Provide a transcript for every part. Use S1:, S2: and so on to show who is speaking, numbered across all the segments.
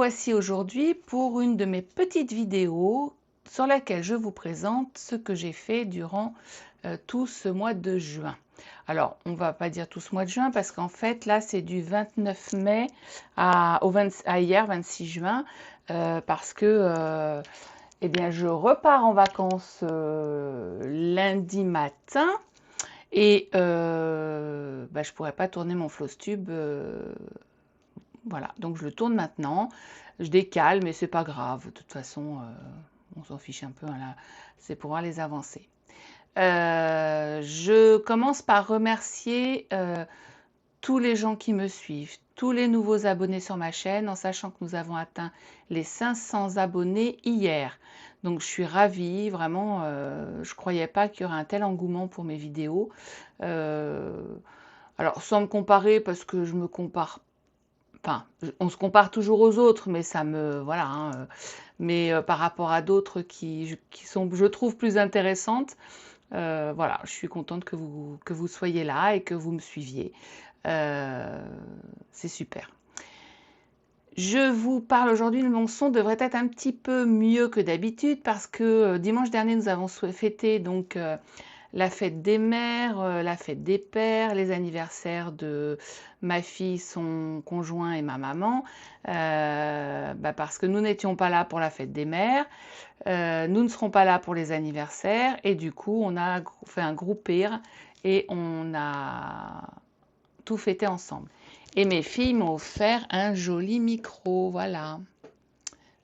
S1: revoici aujourd'hui pour une de mes petites vidéos sur laquelle je vous présente ce que j'ai fait durant tout ce mois de juin. Alors, on va pas dire tout ce mois de juin parce qu'en fait, là, c'est du 29 mai à hier, 26 juin, parce que eh bien, je repars en vacances lundi matin et je pourrais pas tourner mon Flowstube. Voilà, donc je le tourne maintenant. Je décale, mais c'est pas grave. De toute façon, on s'en fiche un peu, hein, là. C'est pour voir les avancées. Je commence par remercier tous les gens qui me suivent, tous les nouveaux abonnés sur ma chaîne, en sachant que nous avons atteint les 500 abonnés hier. Donc je suis ravie, vraiment, je ne croyais pas qu'il y aurait un tel engouement pour mes vidéos. Alors sans me comparer, parce que je me compare, enfin, on se compare toujours aux autres, mais ça me, voilà, hein, mais par rapport à d'autres qui sont, je trouve, plus intéressantes, voilà, je suis contente que vous soyez là et que vous me suiviez. C'est super. Je vous parle aujourd'hui, mon son devrait être un petit peu mieux que d'habitude parce que dimanche dernier, nous avons fêté donc la fête des mères, la fête des pères, les anniversaires de ma fille, son conjoint et ma maman, parce que nous n'étions pas là pour la fête des mères, nous ne serons pas là pour les anniversaires et du coup, on a fait un groupir et on a tout fêté ensemble. Et mes filles m'ont offert un joli micro, voilà.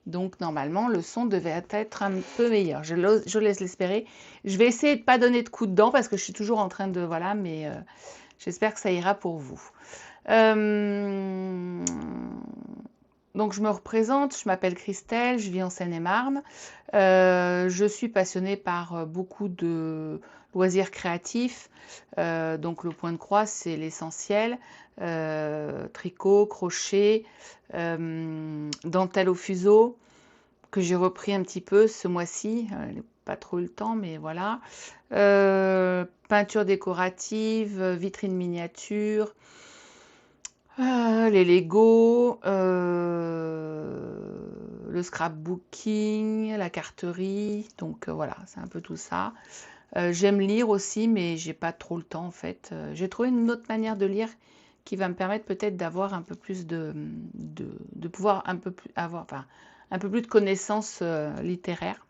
S1: Donc normalement, le son devait être un peu meilleur. Je laisse l'espérer. Je vais essayer de ne pas donner de coups de dent parce que je suis toujours en train de... Voilà, mais j'espère que ça ira pour vous. Donc je me représente, je m'appelle Christelle, je vis en Seine-et-Marne. Je suis passionnée par beaucoup de loisirs créatifs. Donc le point de croix, c'est l'essentiel. Tricot, crochet, dentelle au fuseau, que j'ai repris un petit peu ce mois-ci. Pas trop eu le temps, mais voilà. Peinture décorative, vitrine miniature, les Lego, le scrapbooking, la carterie. Donc voilà, c'est un peu tout ça. J'aime lire aussi, mais j'ai pas trop le temps en fait. J'ai trouvé une autre manière de lire qui va me permettre peut-être d'avoir un peu plus de pouvoir un peu plus avoir, enfin, un peu plus de connaissances littéraires.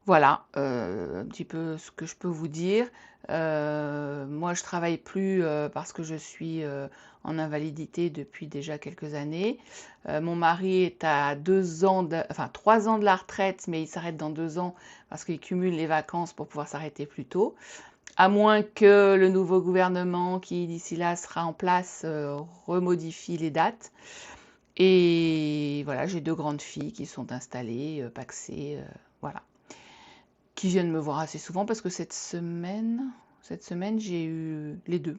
S1: Voilà, un petit peu ce que je peux vous dire. Moi, je travaille plus parce que je suis en invalidité depuis déjà quelques années. Mon mari est à 3 ans de la retraite, mais il s'arrête dans 2 ans parce qu'il cumule les vacances pour pouvoir s'arrêter plus tôt. À moins que le nouveau gouvernement qui d'ici là sera en place remodifie les dates. Et voilà, j'ai 2 grandes filles qui sont installées, pacsées, voilà, qui viennent me voir assez souvent parce que cette semaine, j'ai eu les 2.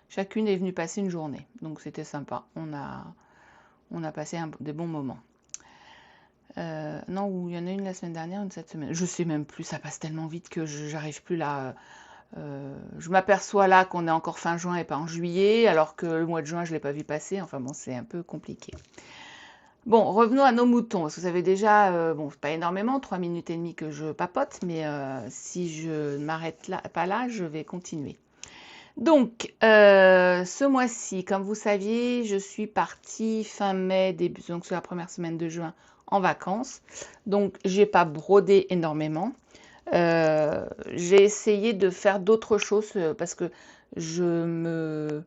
S1: Chacune est venue passer une journée, donc c'était sympa. On a passé des bons moments. Non, il y en a une la semaine dernière, une cette semaine. Je sais même plus, ça passe tellement vite que j'arrive plus là. Je m'aperçois là qu'on est encore fin juin et pas en juillet, alors que le mois de juin, je ne l'ai pas vu passer. Enfin bon, c'est un peu compliqué. Bon, revenons à nos moutons, parce que vous savez déjà, bon, pas énormément, 3 minutes et demie que je papote, mais si je ne m'arrête là, pas là, je vais continuer. Donc, ce mois-ci, comme vous saviez, je suis partie fin mai, donc c'est la première semaine de juin, en vacances. Donc, j'ai pas brodé énormément. J'ai essayé de faire d'autres choses parce que je me...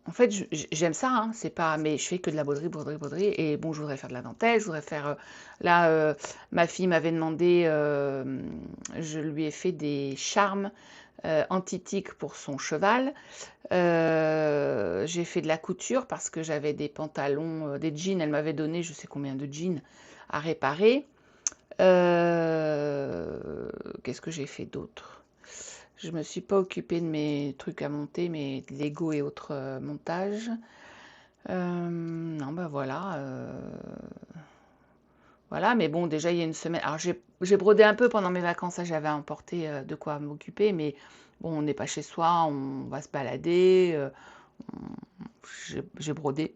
S1: En fait, j'aime ça, hein, c'est pas... Mais je fais que de la broderie, broderie, broderie. Et bon, je voudrais faire de la dentelle, je voudrais faire... là, ma fille m'avait demandé... je lui ai fait des charmes anti-tic pour son cheval. J'ai fait de la couture parce que j'avais des pantalons, des jeans. Elle m'avait donné je sais combien de jeans à réparer. Qu'est-ce que j'ai fait d'autre? Je me suis pas occupée de mes trucs à monter, mes Lego et autres montages. Non, bah voilà. Voilà, mais bon, déjà il y a une semaine. Alors j'ai brodé un peu pendant mes vacances, ça j'avais emporté de quoi m'occuper, mais bon, on n'est pas chez soi, on va se balader. J'ai brodé.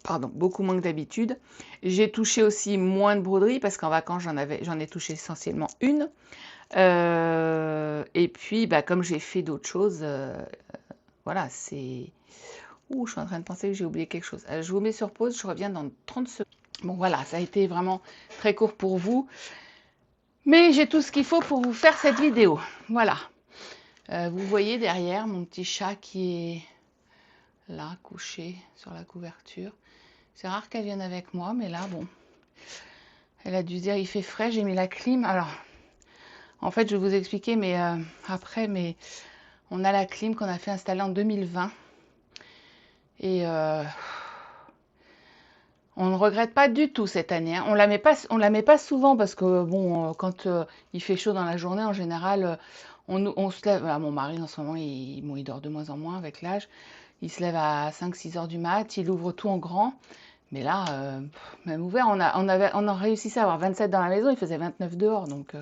S1: Pardon, beaucoup moins que d'habitude. J'ai touché aussi moins de broderie parce qu'en vacances, j'en ai touché essentiellement une. Et puis, bah, comme j'ai fait d'autres choses, voilà, c'est... Ouh, je suis en train de penser que j'ai oublié quelque chose. Je vous mets sur pause, je reviens dans 30 secondes. Bon, voilà, ça a été vraiment très court pour vous. Mais j'ai tout ce qu'il faut pour vous faire cette vidéo. Voilà. Vous voyez derrière mon petit chat qui est là, couché sur la couverture. C'est rare qu'elle vienne avec moi, mais là, bon, elle a dû se dire, il fait frais, j'ai mis la clim. Alors, en fait, je vais vous expliquer, mais après, mais on a la clim qu'on a fait installer en 2020. Et on ne regrette pas du tout cette année, hein. On la met pas souvent parce que, bon, quand il fait chaud dans la journée, en général, on se lève. Voilà, mon mari, en ce moment, bon, il dort de moins en moins avec l'âge. Il se lève à 5-6 heures du mat, il ouvre tout en grand. Mais là, même ouvert, on a réussi à avoir 27 dans la maison, il faisait 29 dehors, donc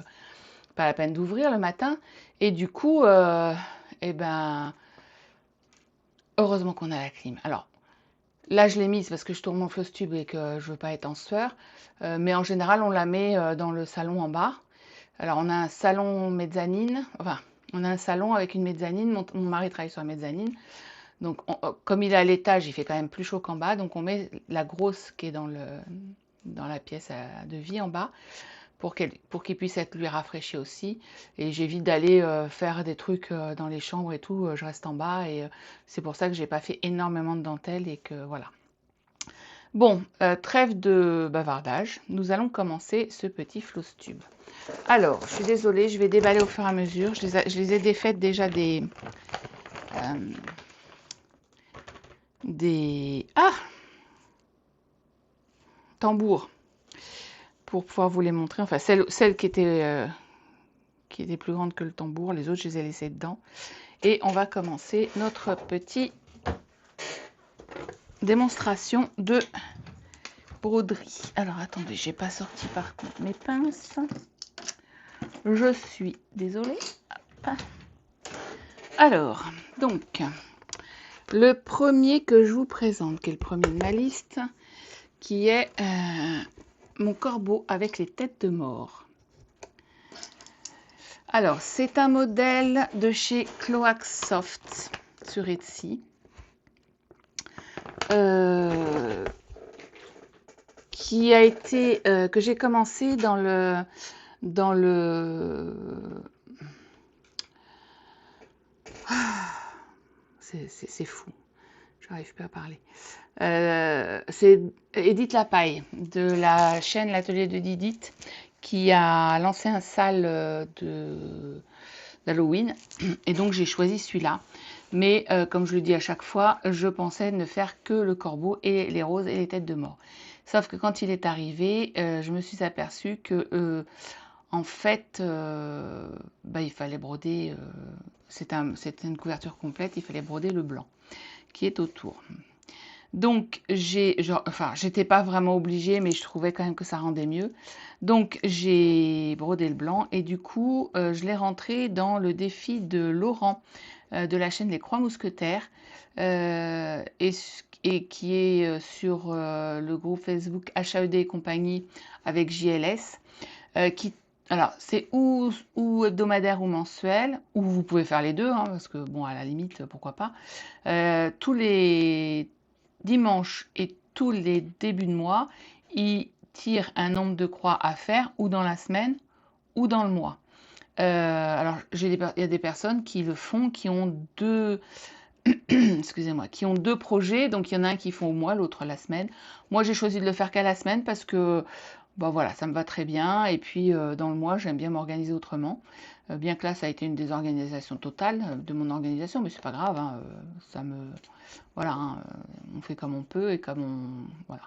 S1: pas la peine d'ouvrir le matin. Et du coup, eh ben, heureusement qu'on a la clim. Alors, là, je l'ai mise parce que je tourne mon floss tube et que je veux pas être en sueur. Mais en général, on la met dans le salon en bas. Alors, on a un salon mezzanine, enfin, on a un salon avec une mezzanine. Mon mari travaille sur la mezzanine. Donc, comme il est à l'étage, il fait quand même plus chaud qu'en bas. Donc, on met la grosse qui est dans la pièce de vie en bas pour qu'il puisse être lui rafraîchi aussi. Et j'évite d'aller faire des trucs dans les chambres et tout. Je reste en bas et c'est pour ça que j'ai pas fait énormément de dentelle et que voilà. Bon, trêve de bavardage. Nous allons commencer ce petit floss tube. Alors, je suis désolée, je vais déballer au fur et à mesure. Je les ai défaites déjà des tambours pour pouvoir vous les montrer. Enfin, celle qui était plus grande que le tambour. Les autres, je les ai laissées dedans. Et on va commencer notre petite démonstration de broderie. Alors, attendez, j'ai pas sorti par contre mes pinces. Je suis désolée. Hop. Alors, donc, le premier que je vous présente, qui est le premier de ma liste, qui est mon corbeau avec les têtes de mort. Alors, c'est un modèle de chez Cloax Soft sur Etsy. Qui a été que j'ai commencé dans le c'est fou, j'arrive plus à parler. C'est Edith Lapaille de la chaîne L'Atelier de Didith qui a lancé un sale d'Halloween et donc j'ai choisi celui-là. Mais comme je le dis à chaque fois, je pensais ne faire que le corbeau et les roses et les têtes de mort. Sauf que quand il est arrivé, je me suis aperçue que en fait, il fallait broder, c'était une couverture complète, il fallait broder le blanc qui est autour. Donc, j'étais pas vraiment obligée, mais je trouvais quand même que ça rendait mieux. Donc, j'ai brodé le blanc et du coup, je l'ai rentré dans le défi de Laurent de la chaîne Les Croix Mousquetaires et qui est sur le groupe Facebook HAED et compagnie avec JLS alors, c'est ou hebdomadaire ou mensuel, ou vous pouvez faire les deux, hein, parce que, bon, à la limite, pourquoi pas. Tous les dimanches et tous les débuts de mois, ils tirent un nombre de croix à faire, ou dans la semaine, ou dans le mois. Alors, il y a des personnes qui le font, qui ont deux... Excusez-moi, qui ont deux projets, donc il y en a un qui font au mois, l'autre la semaine. Moi, j'ai choisi de le faire qu'à la semaine parce que voilà, ça me va très bien. Et puis, dans le mois, j'aime bien m'organiser autrement. Bien que là, ça a été une désorganisation totale de mon organisation, mais c'est pas grave, hein, voilà, hein, on fait comme on peut et comme on... Voilà.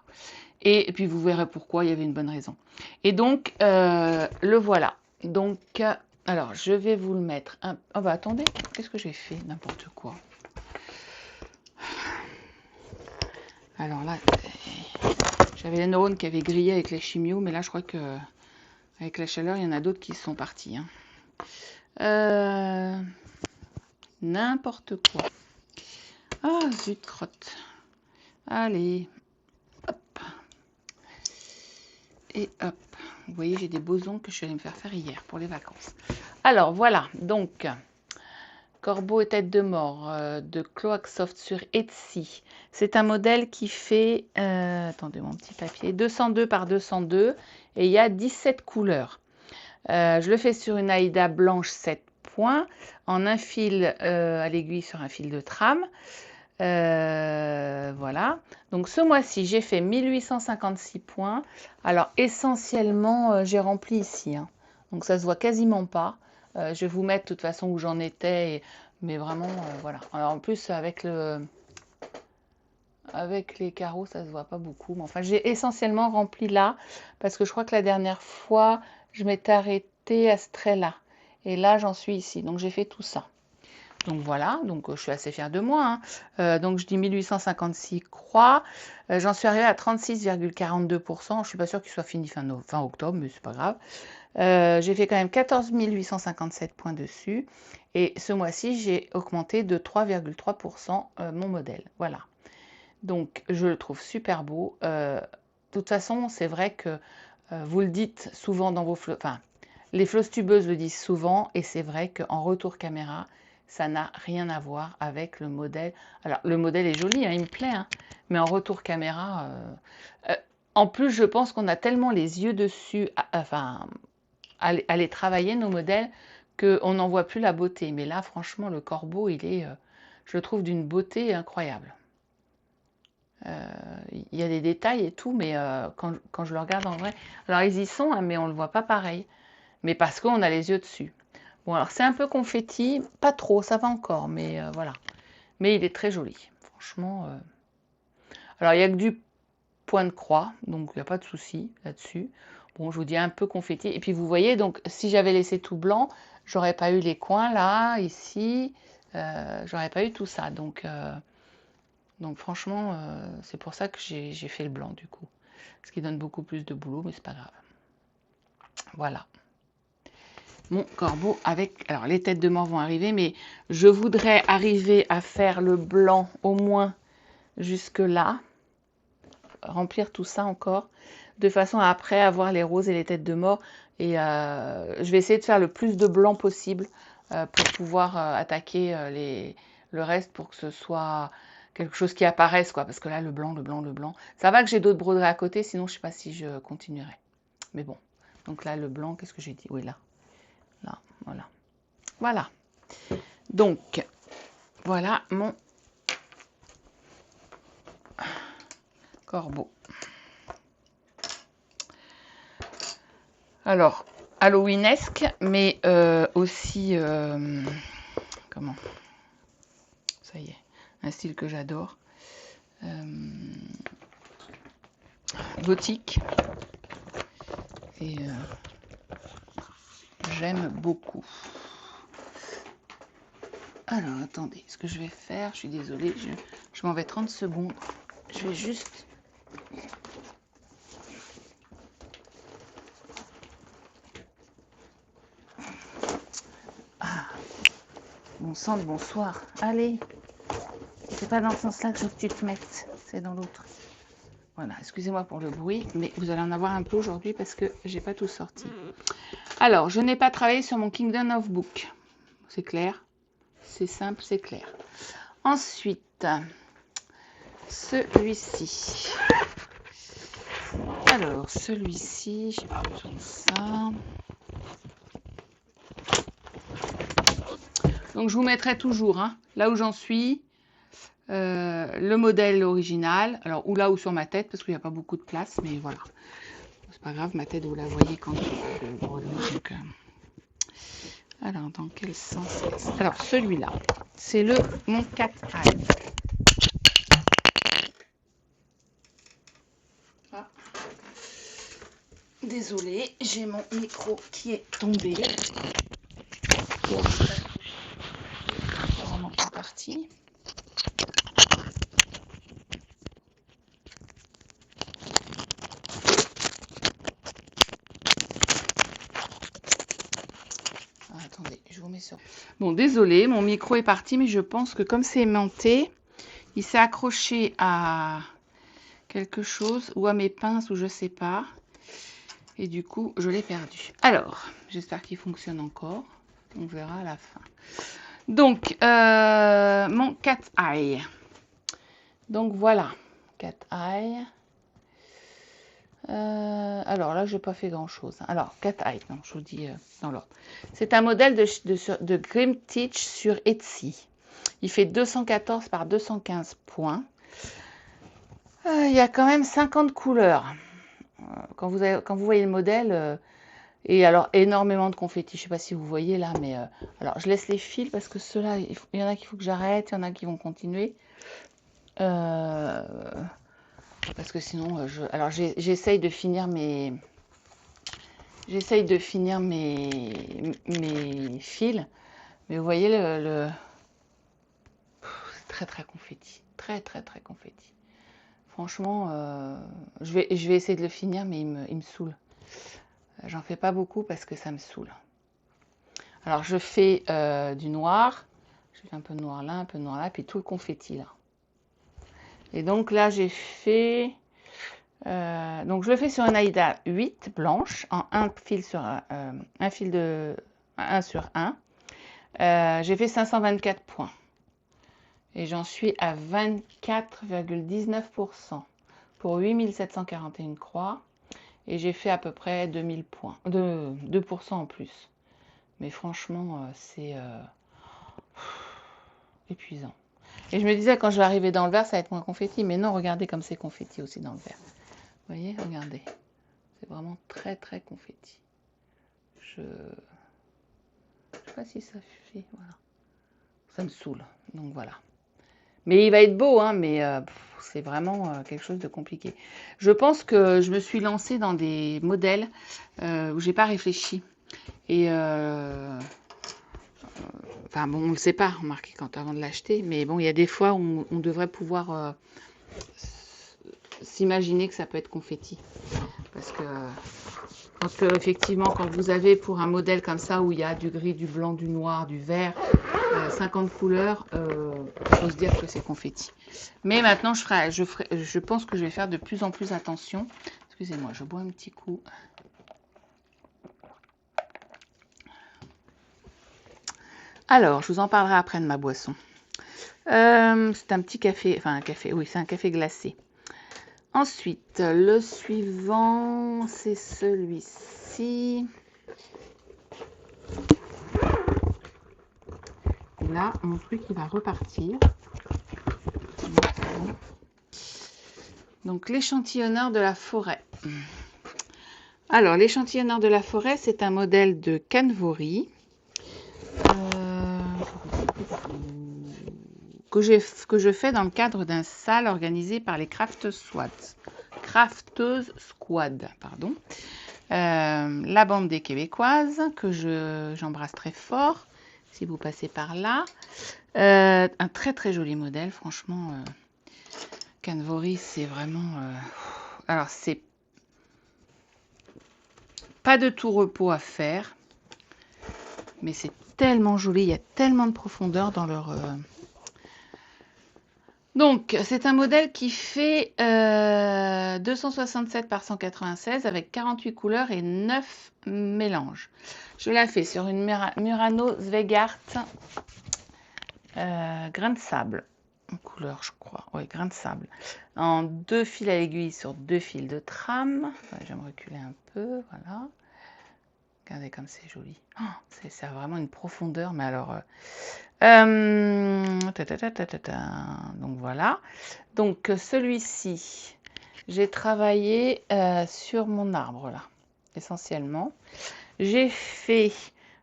S1: Et puis, vous verrez pourquoi, il y avait une bonne raison. Et donc, le voilà. Donc, alors, je vais vous le mettre... Oh bah attendez, qu'est-ce que j'ai fait? N'importe quoi. Alors là, j'avais les neurones qui avaient grillé avec les chimios, mais là, je crois que avec la chaleur, il y en a d'autres qui sont partis. Hein. N'importe quoi. Ah, zut, crotte. Allez. Et hop, vous voyez, j'ai des beaux ongles que je suis allée me faire hier pour les vacances. Alors voilà, donc Corbeau et tête de mort de Cloaksoft sur Etsy. C'est un modèle qui fait, attendez mon petit papier, 202 par 202 et il y a 17 couleurs. Je le fais sur une Aïda blanche 7 points, en un fil à l'aiguille sur un fil de trame. Voilà. Donc ce mois-ci, j'ai fait 1856 points. Alors essentiellement, j'ai rempli ici. Hein. Donc ça se voit quasiment pas. Je vais vous mettre de toute façon où j'en étais. Mais vraiment, voilà. Alors en plus, avec les carreaux, ça se voit pas beaucoup. Mais enfin, j'ai essentiellement rempli là. Parce que je crois que la dernière fois, je m'étais arrêtée à ce trait-là. Et là, j'en suis ici. Donc j'ai fait tout ça. Donc voilà, donc je suis assez fière de moi. Hein. Donc je dis 1856 croix. J'en suis arrivée à 36,42%. Je ne suis pas sûre qu'il soit fini fin octobre, mais c'est pas grave. J'ai fait quand même 14 857 points dessus. Et ce mois-ci, j'ai augmenté de 3,3% mon modèle. Voilà. Donc je le trouve super beau. De toute façon, c'est vrai que vous le dites souvent dans vos flots. Enfin, les flosses tubeuses le disent souvent. Et c'est vrai qu'en retour caméra, ça n'a rien à voir avec le modèle. Alors, le modèle est joli, hein, il me plaît, hein, mais en retour caméra... en plus, je pense qu'on a tellement les yeux dessus, à les travailler, nos modèles, qu'on n'en voit plus la beauté. Mais là, franchement, le corbeau, il est, je le trouve d'une beauté incroyable. Il y a des détails et tout, mais quand je le regarde en vrai... Alors, ils y sont, hein, mais on ne le voit pas pareil. Mais parce qu'on a les yeux dessus. Bon, alors c'est un peu confetti, pas trop, ça va encore, mais voilà. Mais il est très joli, franchement. Alors, il n'y a que du point de croix, donc il n'y a pas de souci là-dessus. Bon, je vous dis un peu confetti. Et puis, vous voyez, donc, si j'avais laissé tout blanc, j'aurais pas eu les coins là, ici. J'aurais pas eu tout ça. Donc franchement, c'est pour ça que j'ai fait le blanc, du coup. Ce qui donne beaucoup plus de boulot, mais c'est pas grave. Voilà. Mon corbeau avec... Alors, les têtes de mort vont arriver, mais je voudrais arriver à faire le blanc au moins jusque là. Remplir tout ça encore, de façon à après avoir les roses et les têtes de mort. Et je vais essayer de faire le plus de blanc possible pour pouvoir attaquer le reste pour que ce soit quelque chose qui apparaisse, quoi. Parce que là, le blanc, le blanc, le blanc. Ça va que j'ai d'autres broderies à côté, sinon je sais pas si je continuerai. Mais bon. Donc là, le blanc, qu'est-ce que j'ai dit? Oui, là. Là, voilà. Voilà. Donc, voilà mon corbeau. Alors, Halloweenesque, mais aussi, comment? Ça y est, un style que j'adore. Gothique. Et j'aime beaucoup. Alors, attendez, ce que je vais faire, je suis désolée, je m'en vais 30 secondes. Je vais juste... Ah, bon sang de bonsoir. Allez, c'est pas dans ce sens-là que je veux que tu te mettes, c'est dans l'autre. Voilà, excusez-moi pour le bruit, mais vous allez en avoir un peu aujourd'hui parce que j'ai pas tout sorti. Alors, je n'ai pas travaillé sur mon Kingdom of Book. C'est clair, c'est simple, c'est clair. Ensuite, celui-ci. Alors, celui-ci, j'ai pas besoin de ça. Donc, je vous mettrai toujours, hein, là où j'en suis, le modèle original. Alors, ou là ou sur ma tête, parce qu'il n'y a pas beaucoup de place, mais voilà. C'est pas grave, ma tête, vous la voyez quand je brode. Donc, alors, dans quel sens? Alors, celui-là, c'est mon 4i. Ah. Désolée, j'ai mon micro qui est tombé. Vraiment pas parti. Ah, attendez, je vous mets sur... Bon, désolé, mon micro est parti, mais je pense que comme c'est aimanté, il s'est accroché à quelque chose, ou à mes pinces, ou je sais pas. Et du coup, je l'ai perdu. Alors, j'espère qu'il fonctionne encore. On verra à la fin. Donc, mon cat eye. Donc voilà, cat eye. Alors là, je n'ai pas fait grand-chose. Alors, cat eye, non, je vous dis dans l'ordre. C'est un modèle de Grim Teach sur Etsy. Il fait 214 par 215 points. Il y a quand même 50 couleurs. Quand vous voyez le modèle, et alors énormément de confettis. Je ne sais pas si vous voyez là, mais alors je laisse les fils parce que ceux-là, il y en a qu'il faut que j'arrête, il y en a qui vont continuer. Parce que sinon, alors j'essaye de finir mes fils, mais vous voyez c'est très très confetti, très très très confetti. Franchement, je vais essayer de le finir, mais il me saoule. J'en fais pas beaucoup parce que ça me saoule. Alors je fais du noir, je fais un peu de noir là, un peu de noir là, puis tout le confetti là. Et donc là j'ai fait, donc je le fais sur une Aïda 8 blanche en un fil sur un fil de 1 sur 1. J'ai fait 524 points et j'en suis à 24,19% pour 8741 croix et j'ai fait à peu près 2000 points, 2% en plus. Mais franchement, c'est épuisant. Et je me disais, quand je vais arriver dans le vert, ça va être moins confetti. Mais non, regardez comme c'est confetti aussi dans le vert. Vous voyez, regardez. C'est vraiment très, très confetti. Je ne sais pas si ça suffit. Voilà. Ça me saoule. Donc voilà. Mais il va être beau, hein, mais c'est vraiment quelque chose de compliqué. Je pense que je me suis lancée dans des modèles où j'ai pas réfléchi. Et enfin bon, on ne le sait pas, remarquez, avant de l'acheter. Mais bon, il y a des fois où on devrait pouvoir s'imaginer que ça peut être confetti. Parce que effectivement, quand vous avez pour un modèle comme ça où il y a du gris, du blanc, du noir, du vert, 50 couleurs, il faut se dire que c'est confetti. Mais maintenant, je pense que je vais faire de plus en plus attention. Excusez-moi, je bois un petit coup. Alors, je vous en parlerai après de ma boisson. C'est un petit café, enfin un café, oui, c'est un café glacé. Ensuite, le suivant, c'est celui-ci. Et là, mon truc, il va repartir. Donc, l'échantillonneur de la forêt. Alors, l'échantillonneur de la forêt, c'est un modèle de Canvory. Que je fais dans le cadre d'un salle organisé par les Crafteuses Squad. Pardon. La bande des Québécoises, que j'embrasse très fort, si vous passez par là. Un très très joli modèle, franchement. Canvory, c'est vraiment... alors, c'est pas de tout repos à faire, mais c'est tellement joli, il y a tellement de profondeur dans leur... Donc, c'est un modèle qui fait 267 par 196 avec 48 couleurs et 9 mélanges. Je la fais sur une Murano Zweigart grain de sable. En couleur, je crois. Oui, grain de sable. En 2 fils à l'aiguille sur 2 fils de trame. Je vais me reculer un peu, voilà. Regardez comme c'est joli. Oh, ça a vraiment une profondeur, mais alors... donc voilà. Donc celui-ci, j'ai travaillé sur mon arbre là, essentiellement. J'ai fait,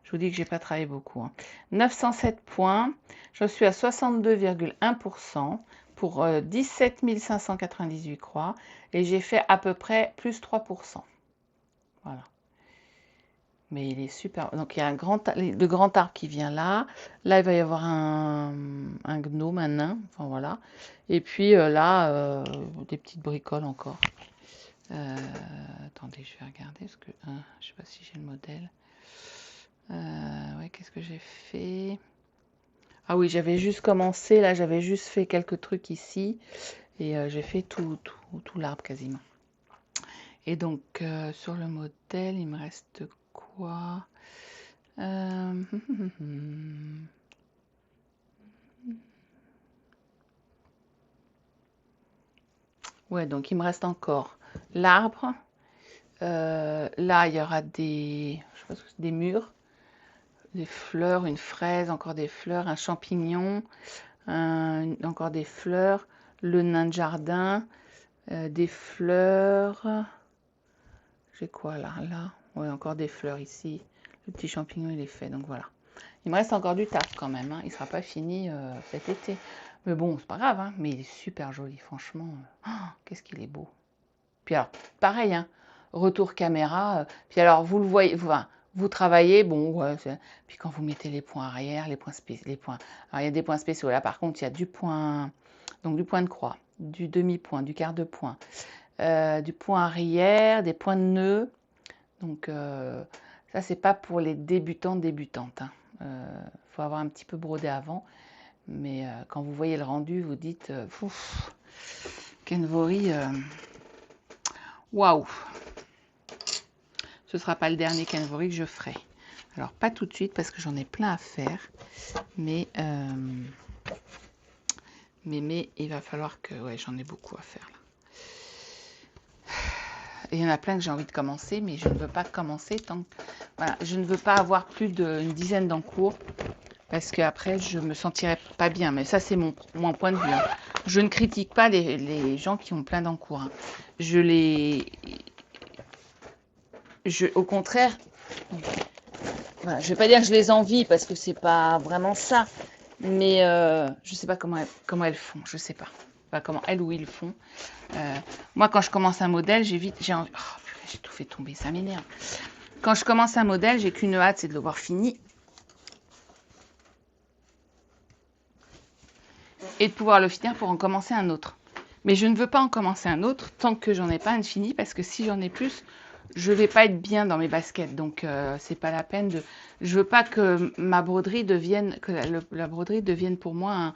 S1: je vous dis que j'ai pas travaillé beaucoup, hein, 907 points. Je suis à 62,1% pour 17 598 croix et j'ai fait à peu près plus 3%. Voilà. Mais il est super. Donc il y a de grand arbre qui vient là. Là, il va y avoir un gnome, un nain. Enfin voilà. Et puis là, des petites bricoles encore. Attendez, je vais regarder. Parce que, je ne sais pas si j'ai le modèle. Ouais, qu'est-ce que j'ai fait? Ah oui, j'avais juste commencé. Là, j'avais juste fait quelques trucs ici. Et j'ai fait tout l'arbre quasiment. Et donc, sur le modèle, il me reste quoi? Ouais, donc il me reste encore l'arbre. Là, il y aura des, je sais pas ce que c'est, des murs, des fleurs, une fraise, encore des fleurs, un champignon, encore des fleurs, le nain de jardin, des fleurs. J'ai quoi là? Là, ouais, encore des fleurs ici. Le petit champignon, il est fait, donc voilà. Il me reste encore du taf quand même, hein. Il ne sera pas fini cet été. Mais bon, c'est pas grave, hein. Mais il est super joli, franchement. Oh, qu'est-ce qu'il est beau. Puis alors, pareil, hein, retour caméra. Puis alors, vous le voyez, vous travaillez, bon, ouais, puis quand vous mettez les points arrière, les points spéciaux, les points. Alors, il y a des points spéciaux. Là, par contre, il y a du point, donc du point de croix, du demi-point, du quart de point, du point arrière, des points de nœud. Donc, ça, c'est pas pour les débutants, débutantes, hein. Faut avoir un petit peu brodé avant. Mais quand vous voyez le rendu, vous dites, Kenvori, waouh! Ce ne sera pas le dernier Kenvori que je ferai. Alors, pas tout de suite parce que j'en ai plein à faire. Mais il va falloir que... Ouais, j'en ai beaucoup à faire là. Et il y en a plein que j'ai envie de commencer, mais je ne veux pas commencer tant que... Voilà, je ne veux pas avoir plus d'une dizaine d'encours parce qu'après, je me sentirais pas bien. Mais ça, c'est mon point de vue, hein. Je ne critique pas les gens qui ont plein d'encours, hein. Au contraire, voilà, je ne vais pas dire que je les envie parce que c'est pas vraiment ça. Mais je ne sais pas comment elles font, je ne sais pas. Enfin, comment elles ou ils font. Moi, quand je commence un modèle, j'ai envie... Oh, purée, j'ai tout fait tomber, ça m'énerve. Quand je commence un modèle, j'ai qu'une hâte, c'est de le voir fini. Et de pouvoir le finir pour en commencer un autre. Mais je ne veux pas en commencer un autre tant que j'en ai pas un de fini, parce que si j'en ai plus, je vais pas être bien dans mes baskets. Donc, c'est pas la peine de... Je veux pas que ma broderie devienne... Que la broderie devienne pour moi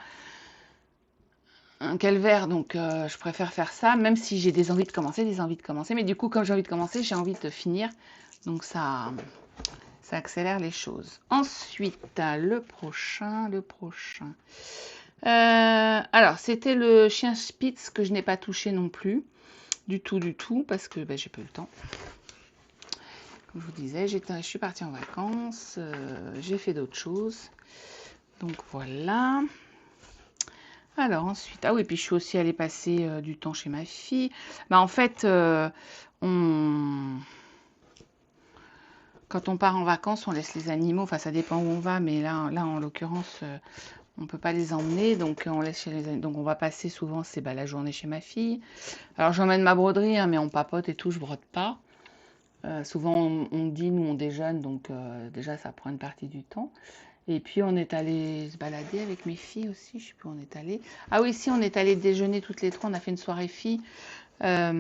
S1: un calvaire. Donc, je préfère faire ça, même si j'ai des envies de commencer, Mais du coup, comme j'ai envie de commencer, j'ai envie de finir. Donc, ça accélère les choses. Ensuite, le prochain. Alors, c'était le chien Spitz que je n'ai pas touché non plus. Du tout, parce que j'ai pas eu le temps. Comme je vous disais, je suis partie en vacances, j'ai fait d'autres choses. Donc voilà. Alors ensuite, ah oui, puis je suis aussi allée passer du temps chez ma fille. En fait, quand on part en vacances, on laisse les animaux. Enfin, ça dépend où on va, mais là en l'occurrence, on ne peut pas les emmener, donc on laisse chez les animaux. Donc on va passer souvent la journée chez ma fille. Alors j'emmène ma broderie, hein, mais on papote et tout, je brode pas. Souvent on dîne ou on déjeune, donc déjà ça prend une partie du temps. Et puis on est allé se balader avec mes filles aussi, je sais plus où on est allé. Ah oui, si, on est allé déjeuner toutes les trois, on a fait une soirée filles. Alors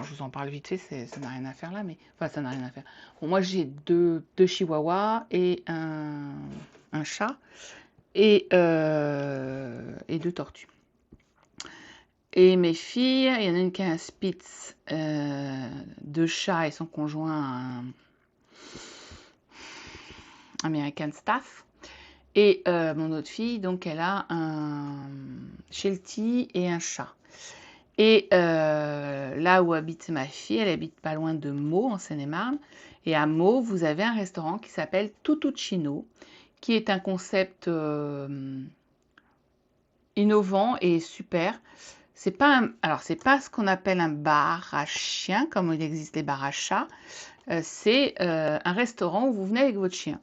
S1: je vous en parle vite fait, ça n'a rien à faire là, mais enfin ça n'a rien à faire. Bon, moi j'ai deux chihuahuas et un chat et deux tortues. Et mes filles, il y en a une qui a un Spitz, deux chats et son conjoint un American Staff. Et mon autre fille, donc elle a un Sheltie et un chat. Et là où habite ma fille, elle habite pas loin de Meaux, en Seine-et-Marne. Et à Meaux, vous avez un restaurant qui s'appelle Tutuccino, qui est un concept innovant et super. C'est pas alors, c'est pas ce qu'on appelle un bar à chiens, comme il existe les bars à chats. C'est un restaurant où vous venez avec votre chien.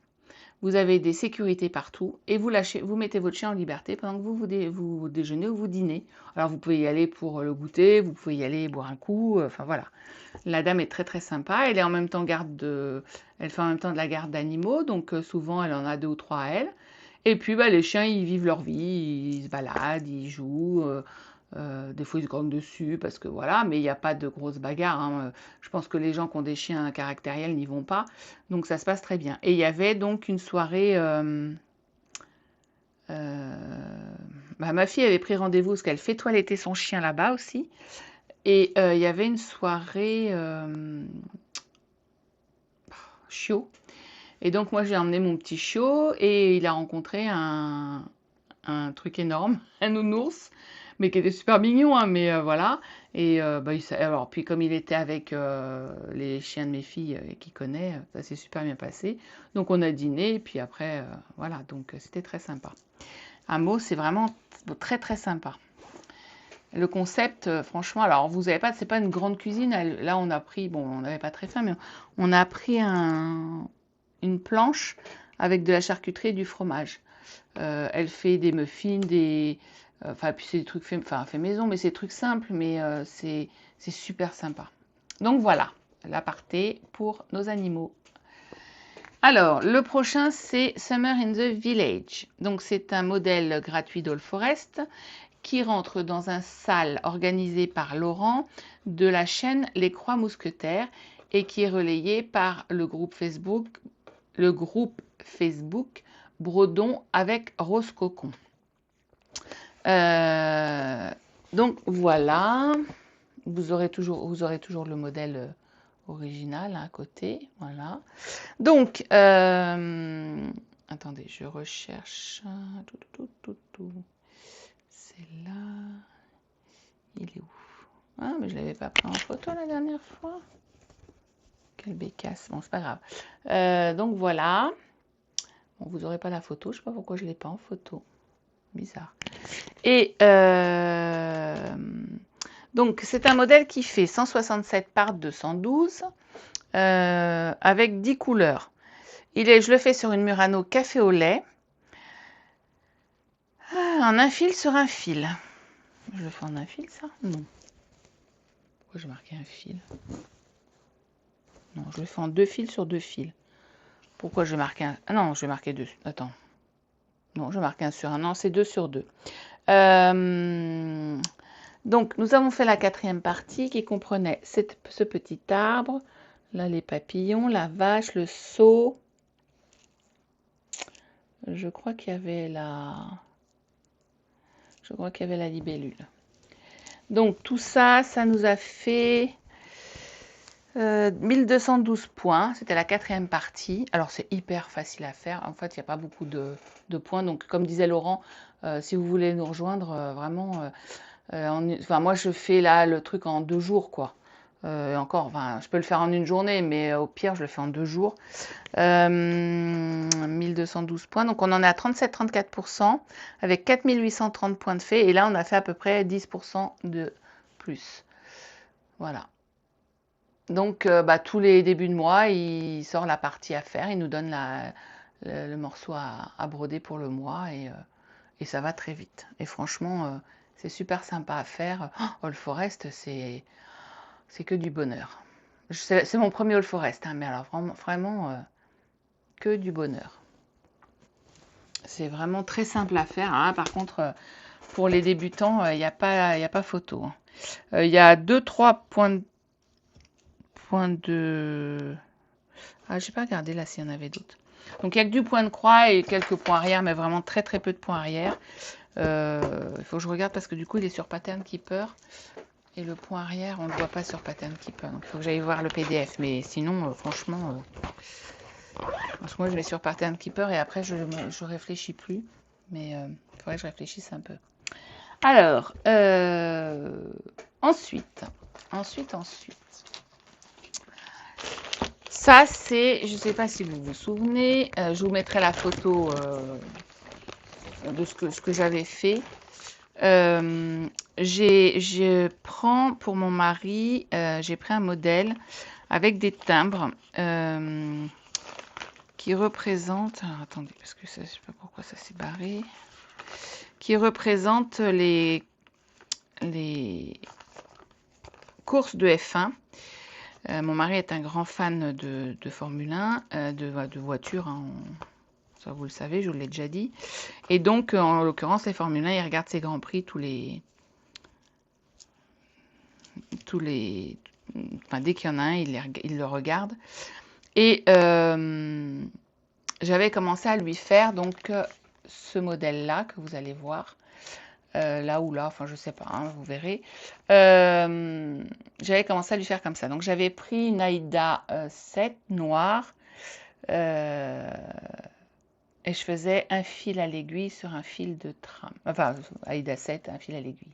S1: Vous avez des sécurités partout et vous mettez votre chien en liberté pendant que vous déjeunez ou vous dînez. Alors vous pouvez y aller pour le goûter, vous pouvez y aller boire un coup, enfin voilà. La dame est très très sympa, elle est en même temps elle fait en même temps de la garde d'animaux, donc souvent elle en a 2 ou 3 à elle. Et puis les chiens ils vivent leur vie, ils se baladent, ils jouent, des fois ils se grognent dessus parce que voilà, mais il n'y a pas de grosses bagarres, hein. Je pense que les gens qui ont des chiens caractériels n'y vont pas, donc ça se passe très bien. Et il y avait donc une soirée, ma fille avait pris rendez-vous parce qu'elle fait toiletter son chien là-bas aussi. Et il y avait une soirée chiot. Et donc moi j'ai emmené mon petit chiot et il a rencontré un truc énorme, un nounours, mais qui était super mignon, hein, mais voilà. Et bah, alors, puis comme il était avec les chiens de mes filles qu'il connaît, ça s'est super bien passé. Donc on a dîné, et puis après, voilà, donc c'était très sympa. Amo, c'est vraiment très très sympa. Le concept, franchement, alors vous avez pas, c'est pas une grande cuisine. Là, on a pris, bon, on n'avait pas très faim, mais on a pris une planche avec de la charcuterie et du fromage. Elle fait des muffins, enfin, puis c'est des trucs fait maison, mais c'est des trucs simples, mais c'est super sympa. Donc voilà, l'aparté pour nos animaux. Alors, le prochain, c'est Summer in the Village. Donc, c'est un modèle gratuit d'All Forest qui rentre dans un salle organisé par Laurent de la chaîne Les Croix Mousquetaires et qui est relayé par le groupe Facebook Bredon avec Rose Cocon. Donc voilà, vous aurez toujours le modèle original à côté, voilà. Donc, attendez, je recherche. C'est là. Il est où? Ah, mais je ne l'avais pas pris en photo la dernière fois. Quelle bécasse. Bon, c'est pas grave. Donc voilà. Bon, vous n'aurez pas la photo. Je ne sais pas pourquoi je ne l'ai pas en photo. Bizarre. Et donc, c'est un modèle qui fait 167 par 212 avec 10 couleurs. Je le fais sur une Murano café au lait. En un fil sur un fil. Je le fais en un fil, ça? Non. Pourquoi j'ai marqué un fil? Non, je le fais en 2 fils sur 2 fils. Pourquoi je vais marquer un... Ah non, je vais marquer 2. Attends. Non, je marque 1 sur 1. Non, c'est 2 sur 2. Donc, nous avons fait la 4e partie qui comprenait ce petit arbre. Là, les papillons, la vache, le seau. Je crois qu'il y avait la libellule. Donc, tout ça, ça nous a fait 1212 points. C'était la 4e partie. Alors, c'est hyper facile à faire. En fait, il n'y a pas beaucoup de points. Donc, comme disait Laurent, si vous voulez nous rejoindre, vraiment... enfin, moi, je fais là le truc en 2 jours, quoi. Encore, enfin, je peux le faire en une journée, mais au pire, je le fais en 2 jours. 1212 points. Donc, on en est à 37-34% avec 4830 points de fait. Et là, on a fait à peu près 10% de plus. Voilà. Donc, tous les débuts de mois, il sort la partie à faire. Il nous donne le morceau à broder pour le mois. Et ça va très vite. Et franchement, c'est super sympa à faire. All Forest, c'est que du bonheur. C'est mon premier All Forest, hein, mais alors vraiment que du bonheur. C'est vraiment très simple à faire. Hein. Par contre, pour les débutants, il n'y a pas photo. Hein. Il y a 2-3 points de... Ah, j'ai pas regardé là s'il y en avait d'autres. Donc il y a que du point de croix et quelques points arrière, mais vraiment très très peu de points arrière. Il faut que je regarde parce que du coup il est sur Pattern Keeper. Et le point arrière, on ne le voit pas sur Pattern Keeper. Donc il faut que j'aille voir le PDF. Mais sinon, franchement, je vais sur Pattern Keeper et après je réfléchis plus. Mais il faudrait que je réfléchisse un peu. Alors, ensuite. Ça, c'est, je ne sais pas si vous vous souvenez, je vous mettrai la photo de ce que j'avais fait. Je prends pour mon mari, j'ai pris un modèle avec des timbres qui représentent, alors attendez, parce que ça, je ne sais pas pourquoi ça s'est barré, qui représentent les courses de F1. Mon mari est un grand fan de Formule 1, de voitures, hein, ça vous le savez, je vous l'ai déjà dit. Et donc, en l'occurrence, les Formule 1, il regarde ses Grands Prix enfin, dès qu'il y en a un, il le regarde. Et j'avais commencé à lui faire donc ce modèle-là que vous allez voir. là ou là, enfin je sais pas, hein, vous verrez. J'avais commencé à lui faire comme ça. Donc j'avais pris une Aïda 7 noire euh, et je faisais un fil à l'aiguille sur un fil de trame. Enfin, Aïda 7, un fil à l'aiguille.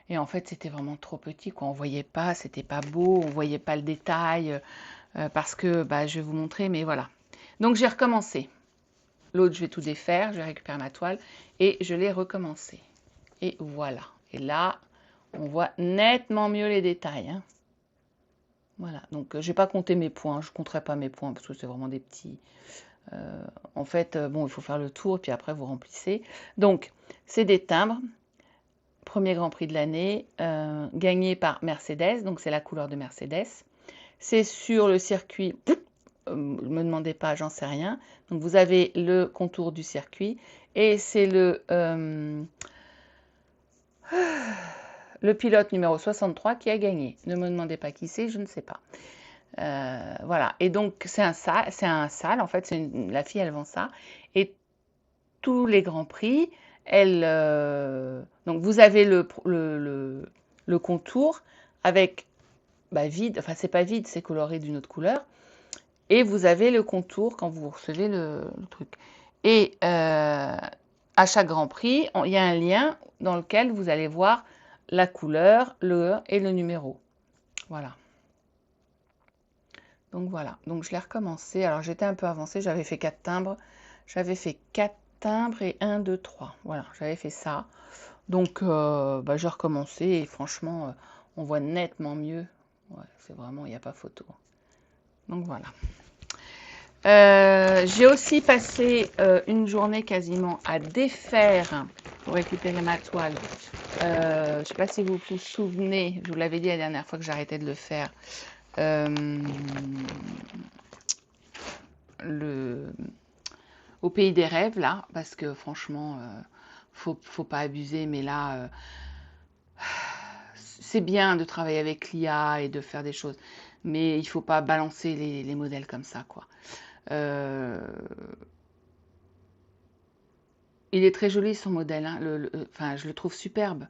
S1: Et en fait, c'était vraiment trop petit, quoi. On voyait pas, c'était pas beau, on voyait pas le détail, parce que, bah, je vais vous montrer, mais voilà. Donc j'ai recommencé. L'autre, je vais tout défaire, je récupère ma toile et je l'ai recommencé. Et voilà. Et là, on voit nettement mieux les détails, hein. Voilà, donc je vais pas compter mes points, je compterai pas mes points parce que c'est vraiment des petits. En fait, bon, il faut faire le tour, puis après vous remplissez. Donc, c'est des timbres. Premier Grand Prix de l'année, gagné par Mercedes, donc c'est la couleur de Mercedes. C'est sur le circuit, ne me demandez pas, j'en sais rien. Donc vous avez le contour du circuit et c'est le pilote numéro 63 qui a gagné. Ne me demandez pas qui c'est, je ne sais pas. Voilà, et donc c'est un salle, en fait, la fille elle vend ça, et tous les grands prix, donc vous avez le contour avec vide, enfin c'est pas vide, c'est coloré d'une autre couleur, et vous avez le contour quand vous recevez le truc. Et à chaque grand prix, il y a un lien dans lequel vous allez voir la couleur, et le numéro. Voilà. Donc voilà, donc je l'ai recommencé. Alors j'étais un peu avancée, j'avais fait 4 timbres. J'avais fait 4 timbres et 1, 2, 3. Voilà, j'avais fait ça. Donc j'ai recommencé et franchement, on voit nettement mieux. Ouais, c'est vraiment, il n'y a pas photo. Donc voilà. J'ai aussi passé une journée quasiment à défaire pour récupérer ma toile. Je ne sais pas si vous vous souvenez, je vous l'avais dit la dernière fois que j'arrêtais de le faire. Au pays des rêves, là, parce que franchement, faut pas abuser, mais là, c'est bien de travailler avec l'IA et de faire des choses, mais il faut pas balancer les modèles comme ça, quoi. Il est très joli son modèle, hein, enfin, je le trouve superbe,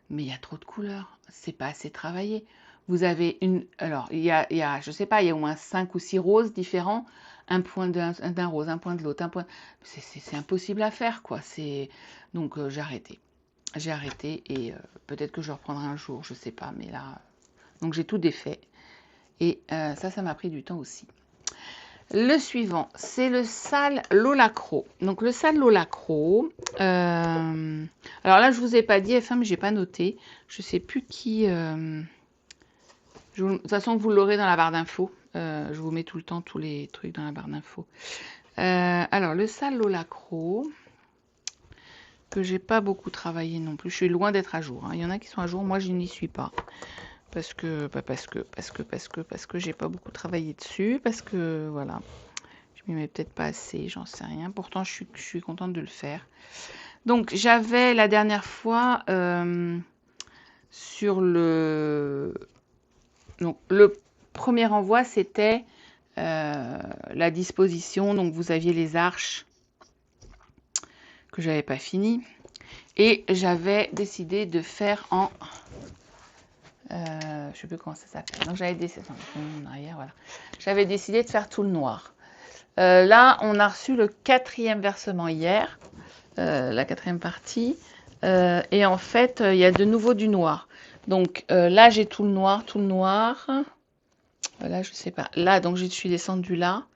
S1: mais il y a trop de couleurs, c'est pas assez travaillé. Vous avez alors il y a, je sais pas, il y a au moins 5 ou 6 roses différents, un point d'un rose, un point de l'autre, un point, c'est impossible à faire, quoi. Donc j'ai arrêté. J'ai arrêté et peut-être que je reprendrai un jour, je sais pas, mais là, donc j'ai tout défait et ça m'a pris du temps aussi. Le suivant, c'est le sale Lolacro. Donc le sale Lolacro, alors là je vous ai pas dit F1, mais j'ai pas noté. Je sais plus qui. De toute façon, vous l'aurez dans la barre d'infos. Je vous mets tout le temps tous les trucs dans la barre d'infos. Alors le sale Lolacro, que j'ai pas beaucoup travaillé non plus. Je suis loin d'être à jour, hein. Il y en a qui sont à jour, moi je n'y suis pas. Parce que j'ai pas beaucoup travaillé dessus. Parce que voilà. Je m'y mets peut-être pas assez, j'en sais rien. Pourtant, je suis contente de le faire. Donc, j'avais la dernière fois sur donc, le premier envoi, c'était la disposition. Donc, vous aviez les arches que j'avais pas fini. Et j'avais décidé de faire en... je sais plus comment ça s'appelle. Donc, j'avais décidé... en arrière, voilà. J'avais décidé de faire tout le noir. Là, on a reçu le 4e versement hier, la 4e partie. Et en fait, il y a de nouveau du noir. Donc là, j'ai tout le noir, tout le noir. Là, je sais pas. Là, donc je suis descendue là.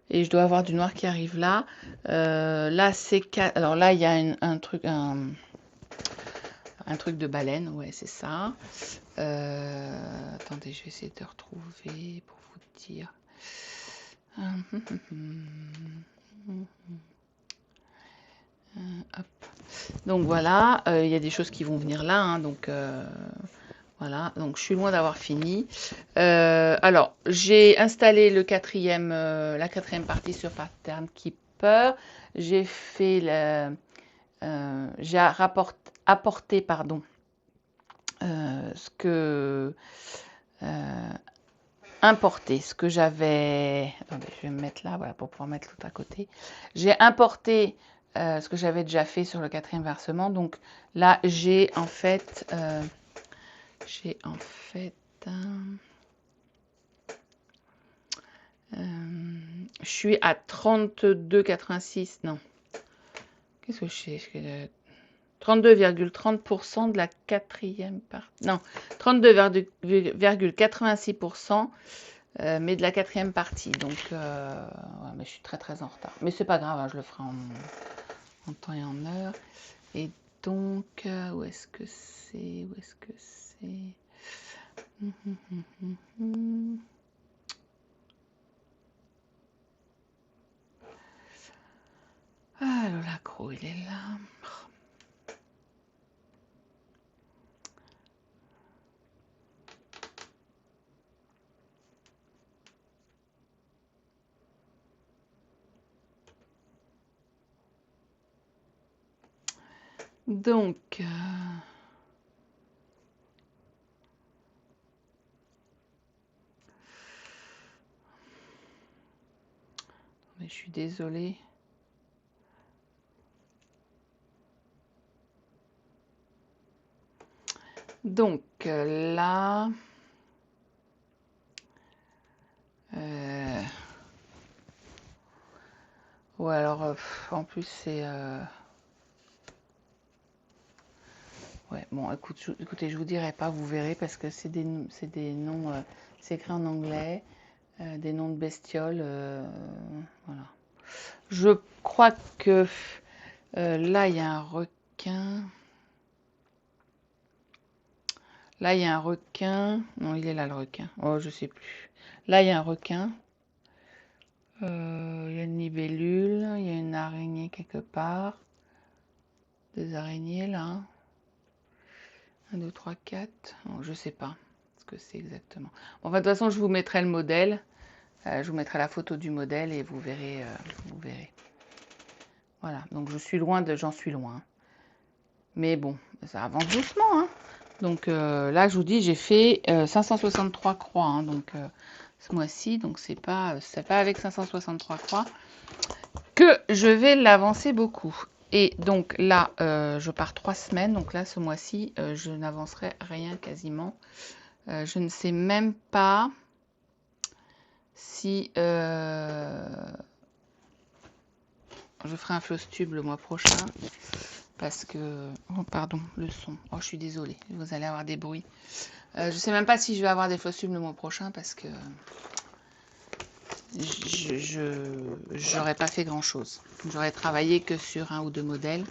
S1: Et je dois avoir du noir qui arrive là. Là, c'est... Alors là, il y a un truc de baleine. Ouais, c'est ça. Attendez, je vais essayer de retrouver pour vous dire. Hop. Donc voilà, il y a des choses qui vont venir là, hein, donc voilà, donc je suis loin d'avoir fini. Alors, j'ai installé la 4e partie sur Pattern Keeper. J'ai fait j'ai apporté, pardon, importé ce que j'avais. Attendez, je vais me mettre là, voilà, pour pouvoir mettre l'autre à côté. J'ai importé ce que j'avais déjà fait sur le 4e versement. Donc là, j'ai en fait, je suis à 32,86. Non, qu'est-ce que je sais? 32,30% de la 4e partie. Non, 32,86%, mais de la 4e partie. Donc, ouais, mais je suis très très en retard. Mais c'est pas grave, hein, je le ferai en temps et en heure. Et donc, où est-ce que c'est? Où est-ce que c'est? Ah, le lacro, il est là. Donc, mais je suis désolée. Donc, là, ouais, alors, en plus, c'est... ouais, bon, écoutez, je vous dirai pas, vous verrez, parce que c'est des noms, c'est écrit en anglais, des noms de bestioles, voilà. Je crois que là, il y a un requin. Là, il y a un requin. Non, il est là, le requin. Oh, je sais plus. Là, il y a un requin. Il y a une libellule. Il y a une araignée quelque part. Des araignées, là. 1, 2, 3, 4. Non, je sais pas ce que c'est exactement. Bon, enfin, de toute façon, je vous mettrai le modèle. Je vous mettrai la photo du modèle et vous verrez. Vous verrez. Voilà. Donc, j'en suis loin. Mais bon, ça avance doucement, hein. Donc là, je vous dis, j'ai fait 563 croix, hein, donc ce mois-ci. Donc c'est pas avec 563 croix que je vais l'avancer beaucoup. Et donc là, je pars 3 semaines. Donc là, ce mois-ci, je n'avancerai rien quasiment. Je ne sais même pas si je ferai un floss tube le mois prochain. Parce que... Oh, pardon, le son. Oh, je suis désolée. Vous allez avoir des bruits. Je ne sais même pas si je vais avoir des floss tubes le mois prochain parce que j'aurais pas fait grand chose. J'aurais travaillé que sur 1 ou 2 modèles,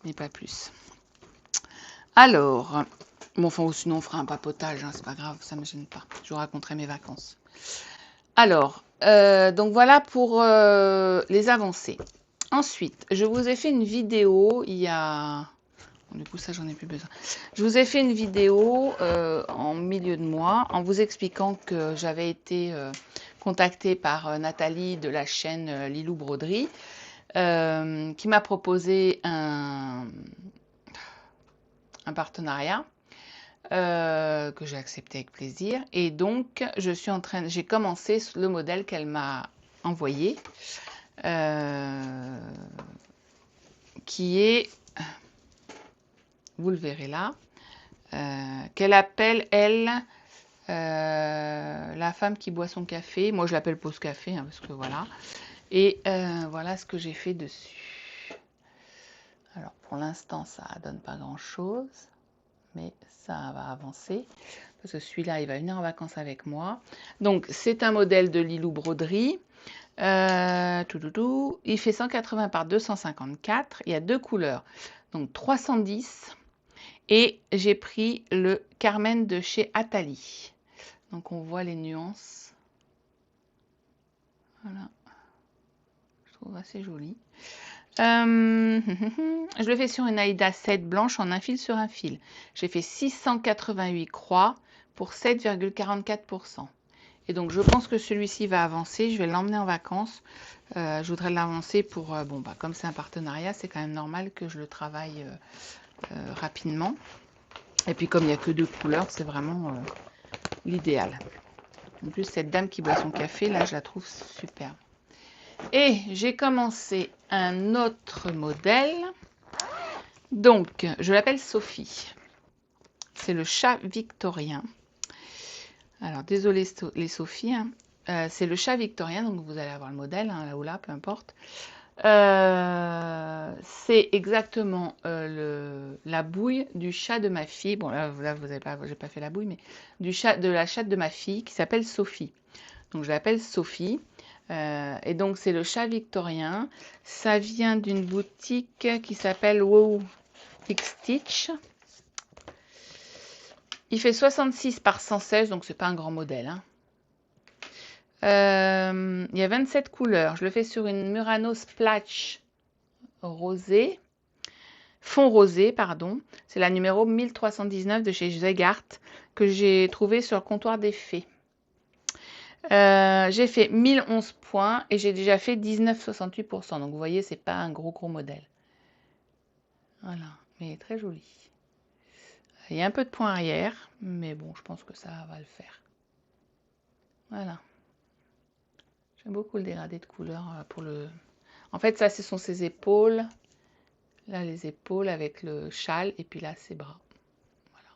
S1: mais pas plus. Alors, bon, enfin, ou sinon on fera un papotage, hein, c'est pas grave, ça me gêne pas. Je vous raconterai mes vacances. Alors, donc voilà pour les avancées. Ensuite, je vous ai fait une vidéo il y a... Du coup, ça, j'en ai plus besoin. Je vous ai fait une vidéo en milieu de mois en vous expliquant que j'avais été contactée par Nathalie de la chaîne Lilou Broderie qui m'a proposé un partenariat que j'ai accepté avec plaisir. Et donc, j'ai commencé le modèle qu'elle m'a envoyé qui est... Vous le verrez là, qu'elle appelle, elle, la femme qui boit son café. Moi, je l'appelle pause café, hein, parce que voilà. Et voilà ce que j'ai fait dessus. Alors, pour l'instant, ça donne pas grand-chose, mais ça va avancer. Parce que celui-là, il va venir en vacances avec moi. Donc, c'est un modèle de Lilou Broderie. Il fait 180 par 254. Il y a 2 couleurs. Donc, 310. Et j'ai pris le Carmen de chez Atali. Donc on voit les nuances. Voilà. Je trouve assez joli. Je le fais sur une Aïda 7 blanche en un fil sur un fil. J'ai fait 688 croix pour 7,44%. Et donc je pense que celui-ci va avancer. Je vais l'emmener en vacances. Je voudrais l'avancer pour... bon, bah, comme c'est un partenariat, c'est quand même normal que je le travaille rapidement. Et puis comme il n'y a que 2 couleurs, c'est vraiment l'idéal. En plus, cette dame qui boit son café, là, je la trouve superbe. Et j'ai commencé un autre modèle. Donc, je l'appelle Sophie. C'est le chat victorien. Alors, désolé les Sophies, hein. C'est le chat victorien, donc vous allez avoir le modèle, hein, là ou là, peu importe. C'est exactement la bouille du chat de ma fille. Bon, là vous n'avez pas, j'ai pas fait la bouille, mais de la chatte de ma fille qui s'appelle Sophie. Donc, je l'appelle Sophie. Et donc, c'est le chat victorien. Ça vient d'une boutique qui s'appelle Wow Stitch. Il fait 66 par 116, donc c'est pas un grand modèle, hein. Il y a 27 couleurs. Je le fais sur une Murano Splash rosé, fond rosé, pardon. C'est la numéro 1319 de chez Zegart que j'ai trouvé sur le comptoir des fées. J'ai fait 1011 points et j'ai déjà fait 19,68%. Donc vous voyez, c'est pas un gros modèle. Voilà, mais très joli. Il y a un peu de point arrière, mais bon, je pense que ça va le faire. Voilà. J'aime beaucoup le dégradé de couleur pour le... En fait, ça, ce sont ses épaules. Là, les épaules avec le châle, et puis là, ses bras. Voilà.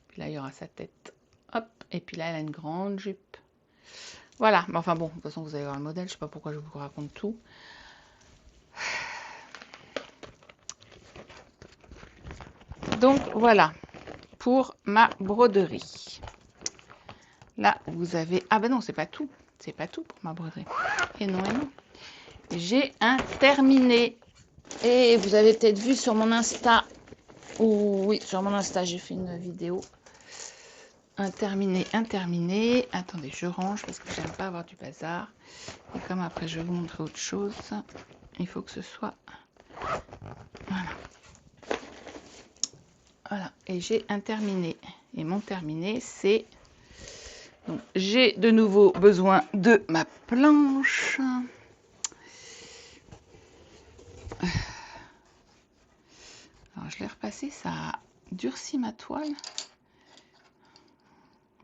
S1: Puis là, il y aura sa tête. Hop, et puis là, elle a une grande jupe. Voilà, mais enfin bon, de toute façon, vous allez voir le modèle. Je ne sais pas pourquoi je vous raconte tout. Donc, voilà pour ma broderie. Là, vous avez... Ah ben non, c'est pas tout. C'est pas tout pour ma broderie. Et non, et non. J'ai un terminé. Et vous avez peut-être vu sur mon Insta. Oui, sur mon Insta, j'ai fait une vidéo. Un terminé. Attendez, je range parce que j'aime pas avoir du bazar. Et comme après, je vais vous montrer autre chose. Il faut que ce soit... Voilà. Voilà. Et j'ai un terminé. Et mon terminé, c'est... Donc, j'ai de nouveau besoin de ma planche. Alors, je l'ai repassé, ça a durci ma toile.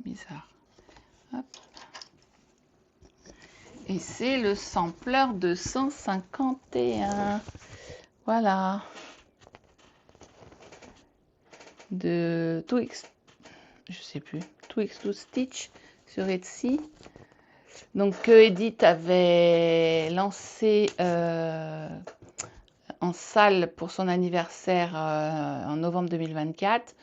S1: Bizarre. Hop. Et c'est le sampler 251. Voilà. De Twix. Je sais plus. Twix to Stitch sur Etsy. Donc, que Edith avait lancé en salle pour son anniversaire en novembre 2024.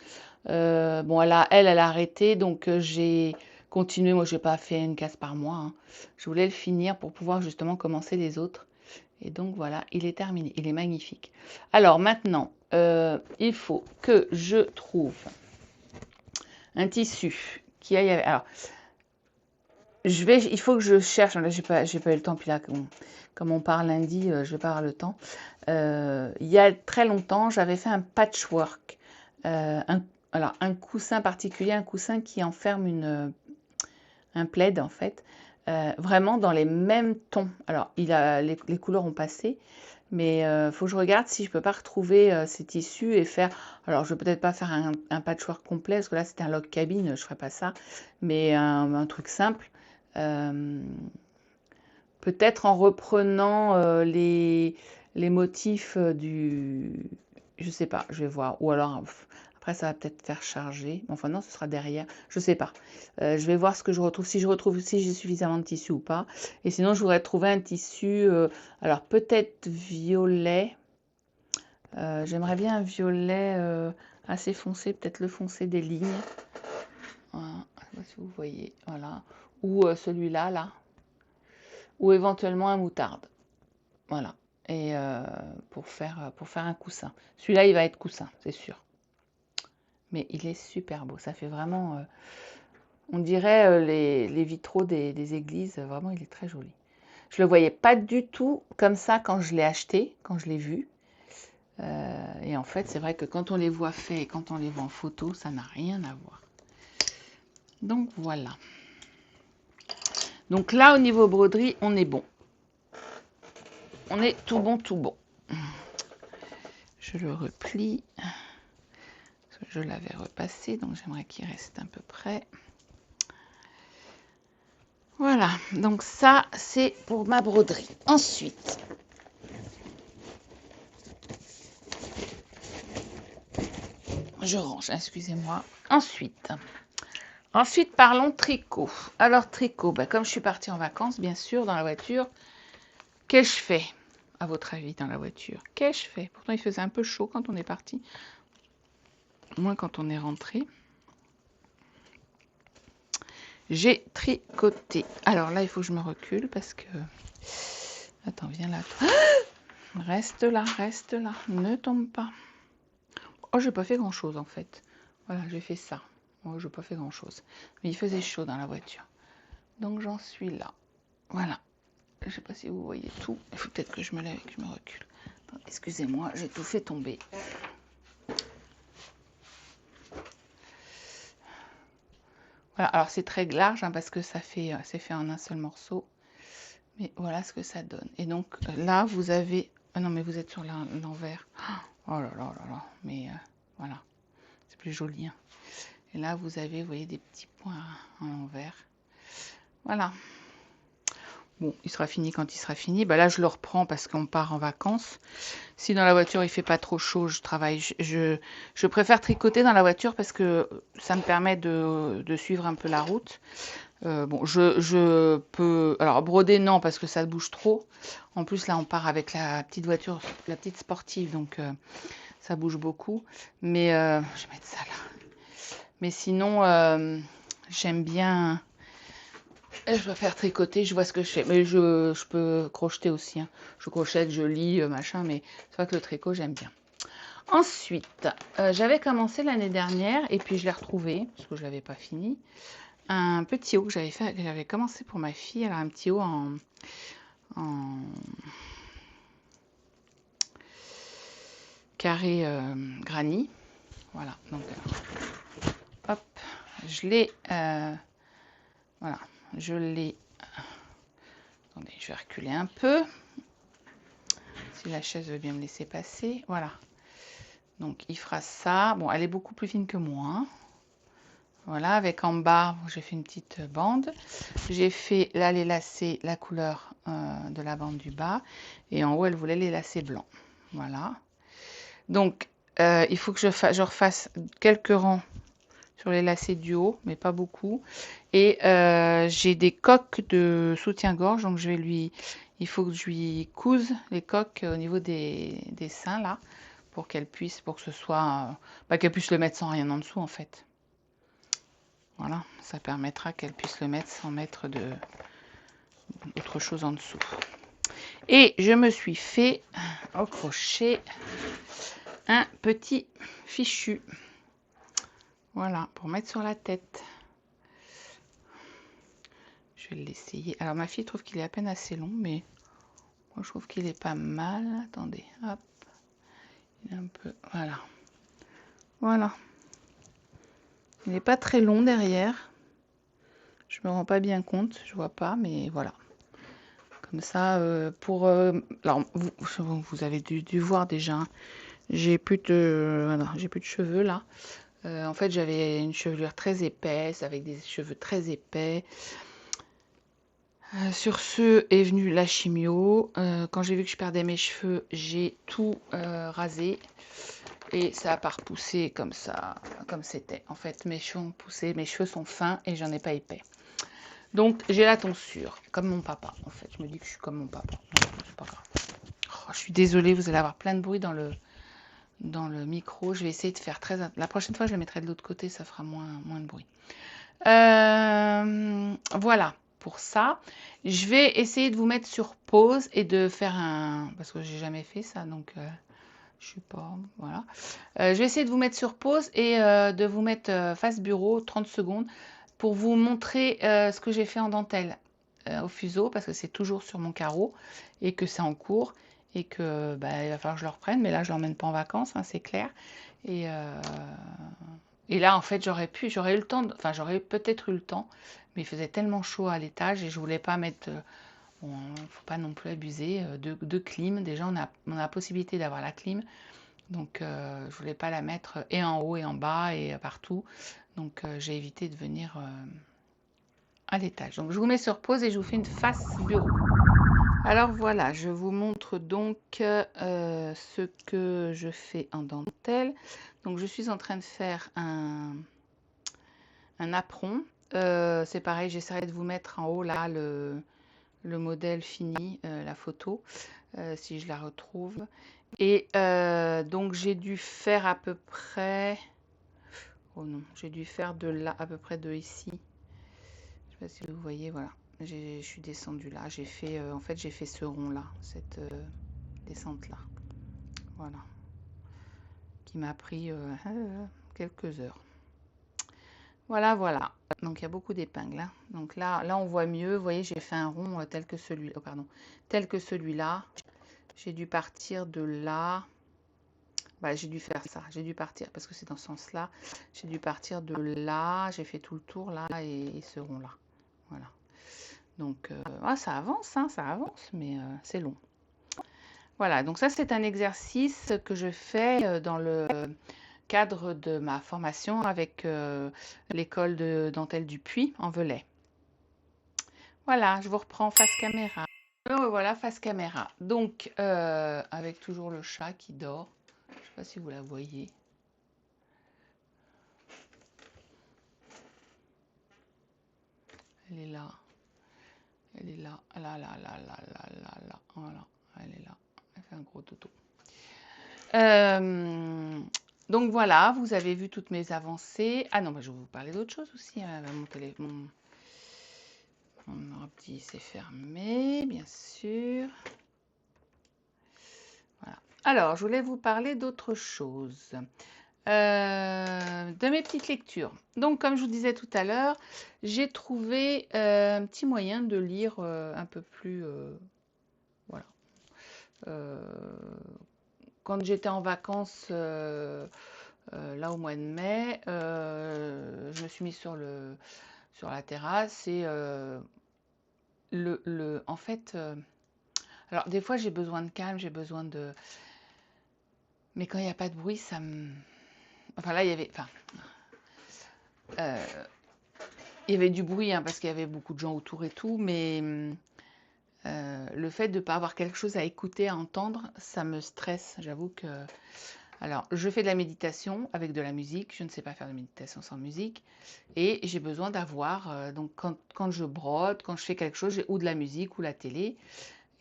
S1: Bon, elle a arrêté, donc j'ai continué. Moi, je n'ai pas fait une case par mois, hein. Je voulais le finir pour pouvoir justement commencer les autres. Et donc, voilà, il est terminé. Il est magnifique. Alors, maintenant, il faut que je trouve un tissu qui aille avec... Alors, il faut que je cherche. Là, j'ai pas eu le temps. Puis là, comme on part lundi, je vais pas avoir le temps. Il y a très longtemps, j'avais fait un patchwork. Alors, un coussin particulier, un coussin qui enferme un plaid, en fait. Vraiment dans les mêmes tons. Alors, les couleurs ont passé. Mais il faut que je regarde si je peux pas retrouver ces tissus et faire... Alors, je vais peut-être pas faire un patchwork complet, parce que là, c'était un log cabine, je ferai pas ça. Mais un truc simple. Peut-être en reprenant les motifs du... Je sais pas, je vais voir. Ou alors, après, ça va peut-être faire charger. Enfin, non, ce sera derrière. Je sais pas. Je vais voir ce que je retrouve. Si j'ai suffisamment de tissu ou pas. Et sinon, je voudrais trouver un tissu... alors, peut-être violet. J'aimerais bien un violet assez foncé. Peut-être le foncé des lignes. Voilà. Je sais pas si vous voyez. Voilà. Ou celui-là, là. Ou éventuellement un moutarde. Voilà. Et pour faire un coussin. Celui-là, il va être coussin, c'est sûr. Mais il est super beau. Ça fait vraiment... on dirait les vitraux des églises. Vraiment, il est très joli. Je ne le voyais pas du tout comme ça quand je l'ai acheté, quand je l'ai vu. Et en fait, c'est vrai que quand on les voit faits et quand on les voit en photo, ça n'a rien à voir. Donc, voilà. Donc là, au niveau broderie, on est bon. On est tout bon, tout bon. Je le replie. Je l'avais repassé, donc j'aimerais qu'il reste à peu près. Voilà, donc ça, c'est pour ma broderie. Ensuite, je range, excusez-moi. Ensuite, parlons tricot. Alors, tricot, bah, comme je suis partie en vacances, bien sûr, dans la voiture, qu'ai-je fait, à votre avis, dans la voiture? Qu'ai-je fait? Pourtant, il faisait un peu chaud quand on est parti, moins quand on est rentré. J'ai tricoté. Alors là, il faut que je me recule parce que... Attends, viens là. Reste là, ne tombe pas. Oh, j'ai pas fait grand-chose en fait. Voilà, j'ai fait ça. Oh, j'ai pas fait grand-chose. Mais il faisait chaud dans la voiture. Donc j'en suis là. Voilà. Je sais pas si vous voyez tout. Il faut peut-être que je me lève et que je me recule. Excusez-moi, j'ai tout fait tomber. Voilà, alors c'est très large hein, parce que ça fait, c'est fait en un seul morceau. Mais voilà ce que ça donne. Et donc là, vous avez... Ah non, mais vous êtes sur l'envers. Oh là là là là. Mais voilà, c'est plus joli. Hein. Et là, vous avez, vous voyez, des petits points en l'envers. Voilà. Bon, il sera fini quand il sera fini. Bah là, je le reprends parce qu'on part en vacances. Si dans la voiture, il fait pas trop chaud, je travaille. Je préfère tricoter dans la voiture parce que ça me permet de suivre un peu la route. Bon, je peux... Alors, broder, non, parce que ça bouge trop. En plus, là, on part avec la petite voiture, la petite sportive, donc ça bouge beaucoup. Mais je vais mettre ça là. Mais sinon, j'aime bien... Je dois faire tricoter, je vois ce que je fais. Mais je peux crocheter aussi. Hein. Je crochette, je lis, machin, mais c'est vrai que le tricot, j'aime bien. Ensuite, j'avais commencé l'année dernière, et puis je l'ai retrouvé, parce que je ne l'avais pas fini, un petit haut que j'avais commencé pour ma fille. Alors un petit haut en carré granit. Voilà, donc hop, je l'ai... voilà, je l'ai... Attendez, je vais reculer un peu. Si la chaise veut bien me laisser passer. Voilà. Donc, il fera ça. Bon, elle est beaucoup plus fine que moi. Hein. Voilà, avec en bas, j'ai fait une petite bande. J'ai fait là les lacets, la couleur de la bande du bas. Et en haut, elle voulait les lacets blancs. Voilà. Donc, il faut que je refasse quelques rangs sur les lacets du haut, mais pas beaucoup. Et j'ai des coques de soutien-gorge, donc il faut que je lui couse les coques au niveau des seins là, pour qu'elle puisse, pour que ce soit, qu'elle puisse le mettre sans rien en dessous en fait. Voilà, ça permettra qu'elle puisse le mettre sans mettre autre chose en dessous. Et je me suis fait au crochet un petit fichu. Voilà, pour mettre sur la tête. Je vais l'essayer. Alors ma fille trouve qu'il est à peine assez long, mais moi je trouve qu'il est pas mal. Attendez, hop. Il est un peu... Voilà. Voilà. Il n'est pas très long derrière. Je me rends pas bien compte, je vois pas, mais voilà. Comme ça, alors, vous avez dû voir déjà. Hein. J'ai plus de cheveux là. En fait, j'avais une chevelure très épaisse, avec des cheveux très épais. Sur ce est venue la chimio. Quand j'ai vu que je perdais mes cheveux, j'ai tout rasé. Et ça a pas repoussé comme ça, comme c'était. En fait, mes cheveux ont poussé, mes cheveux sont fins et j'en ai pas épais. Donc, j'ai la tonsure, comme mon papa. En fait, je me dis que je suis comme mon papa. C'est pas grave. Oh, je suis désolée, vous allez avoir plein de bruit dans le micro. Je vais essayer de faire très... La prochaine fois, je la mettrai de l'autre côté, ça fera moins de bruit. Voilà pour ça. Je vais essayer de vous mettre sur pause et de faire un... Parce que j'ai jamais fait ça, donc je sais pas... Voilà. Je vais essayer de vous mettre sur pause et de vous mettre face bureau 30 secondes pour vous montrer ce que j'ai fait en dentelle au fuseau, parce que c'est toujours sur mon carreau et que c'est en cours et que il va falloir que je le reprenne, mais là je l'emmène pas en vacances, hein, c'est clair. Et là, en fait, j'aurais eu le temps, enfin, j'aurais peut-être eu le temps, mais il faisait tellement chaud à l'étage et je voulais pas mettre, bon, faut pas non plus abuser, de clim. Déjà, on a la possibilité d'avoir la clim, donc je voulais pas la mettre et en haut et en bas et partout. Donc, j'ai évité de venir à l'étage. Donc je vous mets sur pause et je vous fais une face bureau. Alors voilà, je vous montre donc ce que je fais en dentelle. Donc je suis en train de faire un apron. C'est pareil, j'essaierai de vous mettre en haut là le modèle fini, la photo, si je la retrouve. Et donc j'ai dû faire à peu près... Oh non, j'ai dû faire de là, à peu près de ici. Je sais pas si vous voyez, voilà. Je suis descendue là. J'ai fait, en fait, j'ai fait ce rond là, cette descente là. Voilà. Qui m'a pris quelques heures. Voilà, voilà. Donc il y a beaucoup d'épingles, hein. Donc là, on voit mieux. Vous voyez, j'ai fait un rond tel que celui-là. Oh, pardon. Tel que celui-là. J'ai dû partir de là. Bah, j'ai dû faire ça. J'ai dû partir parce que c'est dans ce sens-là. J'ai dû partir de là. J'ai fait tout le tour là et ce rond-là. Voilà. Donc, ça avance, hein, ça avance, mais c'est long. Voilà, donc ça, c'est un exercice que je fais dans le cadre de ma formation avec l'école de dentelle du Puy en Velay. Voilà, je vous reprends face caméra. Alors voilà, face caméra. Donc, avec toujours le chat qui dort. Je ne sais pas si vous la voyez. Elle est là. Elle est là. Là, là, là, là, là, là, là. Voilà, elle est là. Elle fait un gros toto. Donc voilà, vous avez vu toutes mes avancées. Ah non, bah, je vais vous parler d'autre chose aussi. Mon ordi s'est fermé, bien sûr. Voilà. Alors, je voulais vous parler d'autre chose. De mes petites lectures. Donc, comme je vous disais tout à l'heure, j'ai trouvé un petit moyen de lire un peu plus... voilà. Quand j'étais en vacances... là au mois de mai, je me suis mise sur la terrasse et en fait, alors des fois j'ai besoin de calme, j'ai besoin de... Mais quand il n'y a pas de bruit, ça me... Enfin là, il y avait... Enfin, il y avait du bruit hein, parce qu'il y avait beaucoup de gens autour et tout, mais le fait de ne pas avoir quelque chose à écouter, à entendre, ça me stresse. J'avoue que... Alors, je fais de la méditation avec de la musique. Je ne sais pas faire de méditation sans musique. Et j'ai besoin d'avoir, donc quand je brode, quand je fais quelque chose, j'ai ou de la musique ou la télé.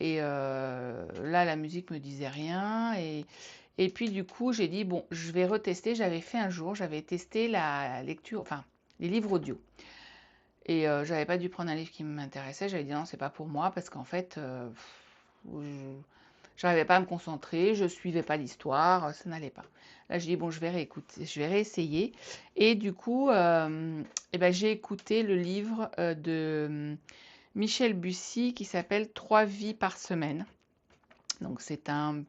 S1: Et là, la musique me disait rien. Et puis, du coup, j'ai dit, bon, je vais retester. J'avais fait un jour, j'avais testé la lecture, enfin, les livres audio. Et j'avais pas dû prendre un livre qui m'intéressait. J'avais dit non, c'est pas pour moi parce qu'en fait, je n'arrivais pas à me concentrer, je suivais pas l'histoire, ça n'allait pas. Là, j'ai dit bon, je vais réécouter, je vais réessayer. Et du coup, eh ben, j'ai écouté le livre de Michel Bussy qui s'appelle 3 vies par semaine. Donc c'est un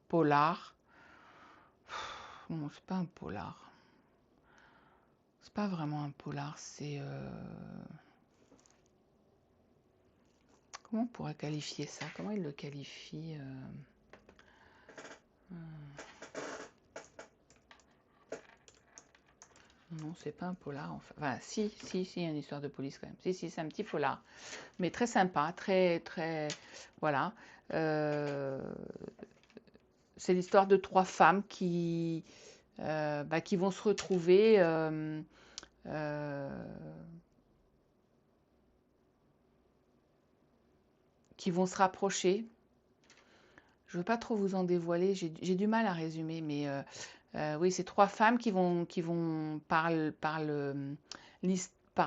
S1: polar. Non, c'est pas un polar. C'est pas vraiment un polar, c'est... Comment on pourrait qualifier ça? Comment il le qualifie Non, c'est pas un polar. Enfin, si, il y a une histoire de police quand même. Si, c'est un petit polar. Mais très sympa, très, très... Voilà. C'est l'histoire de 3 femmes qui vont se retrouver... qui vont se rapprocher. Je ne veux pas trop vous en dévoiler, j'ai du mal à résumer, mais oui, c'est 3 femmes qui vont par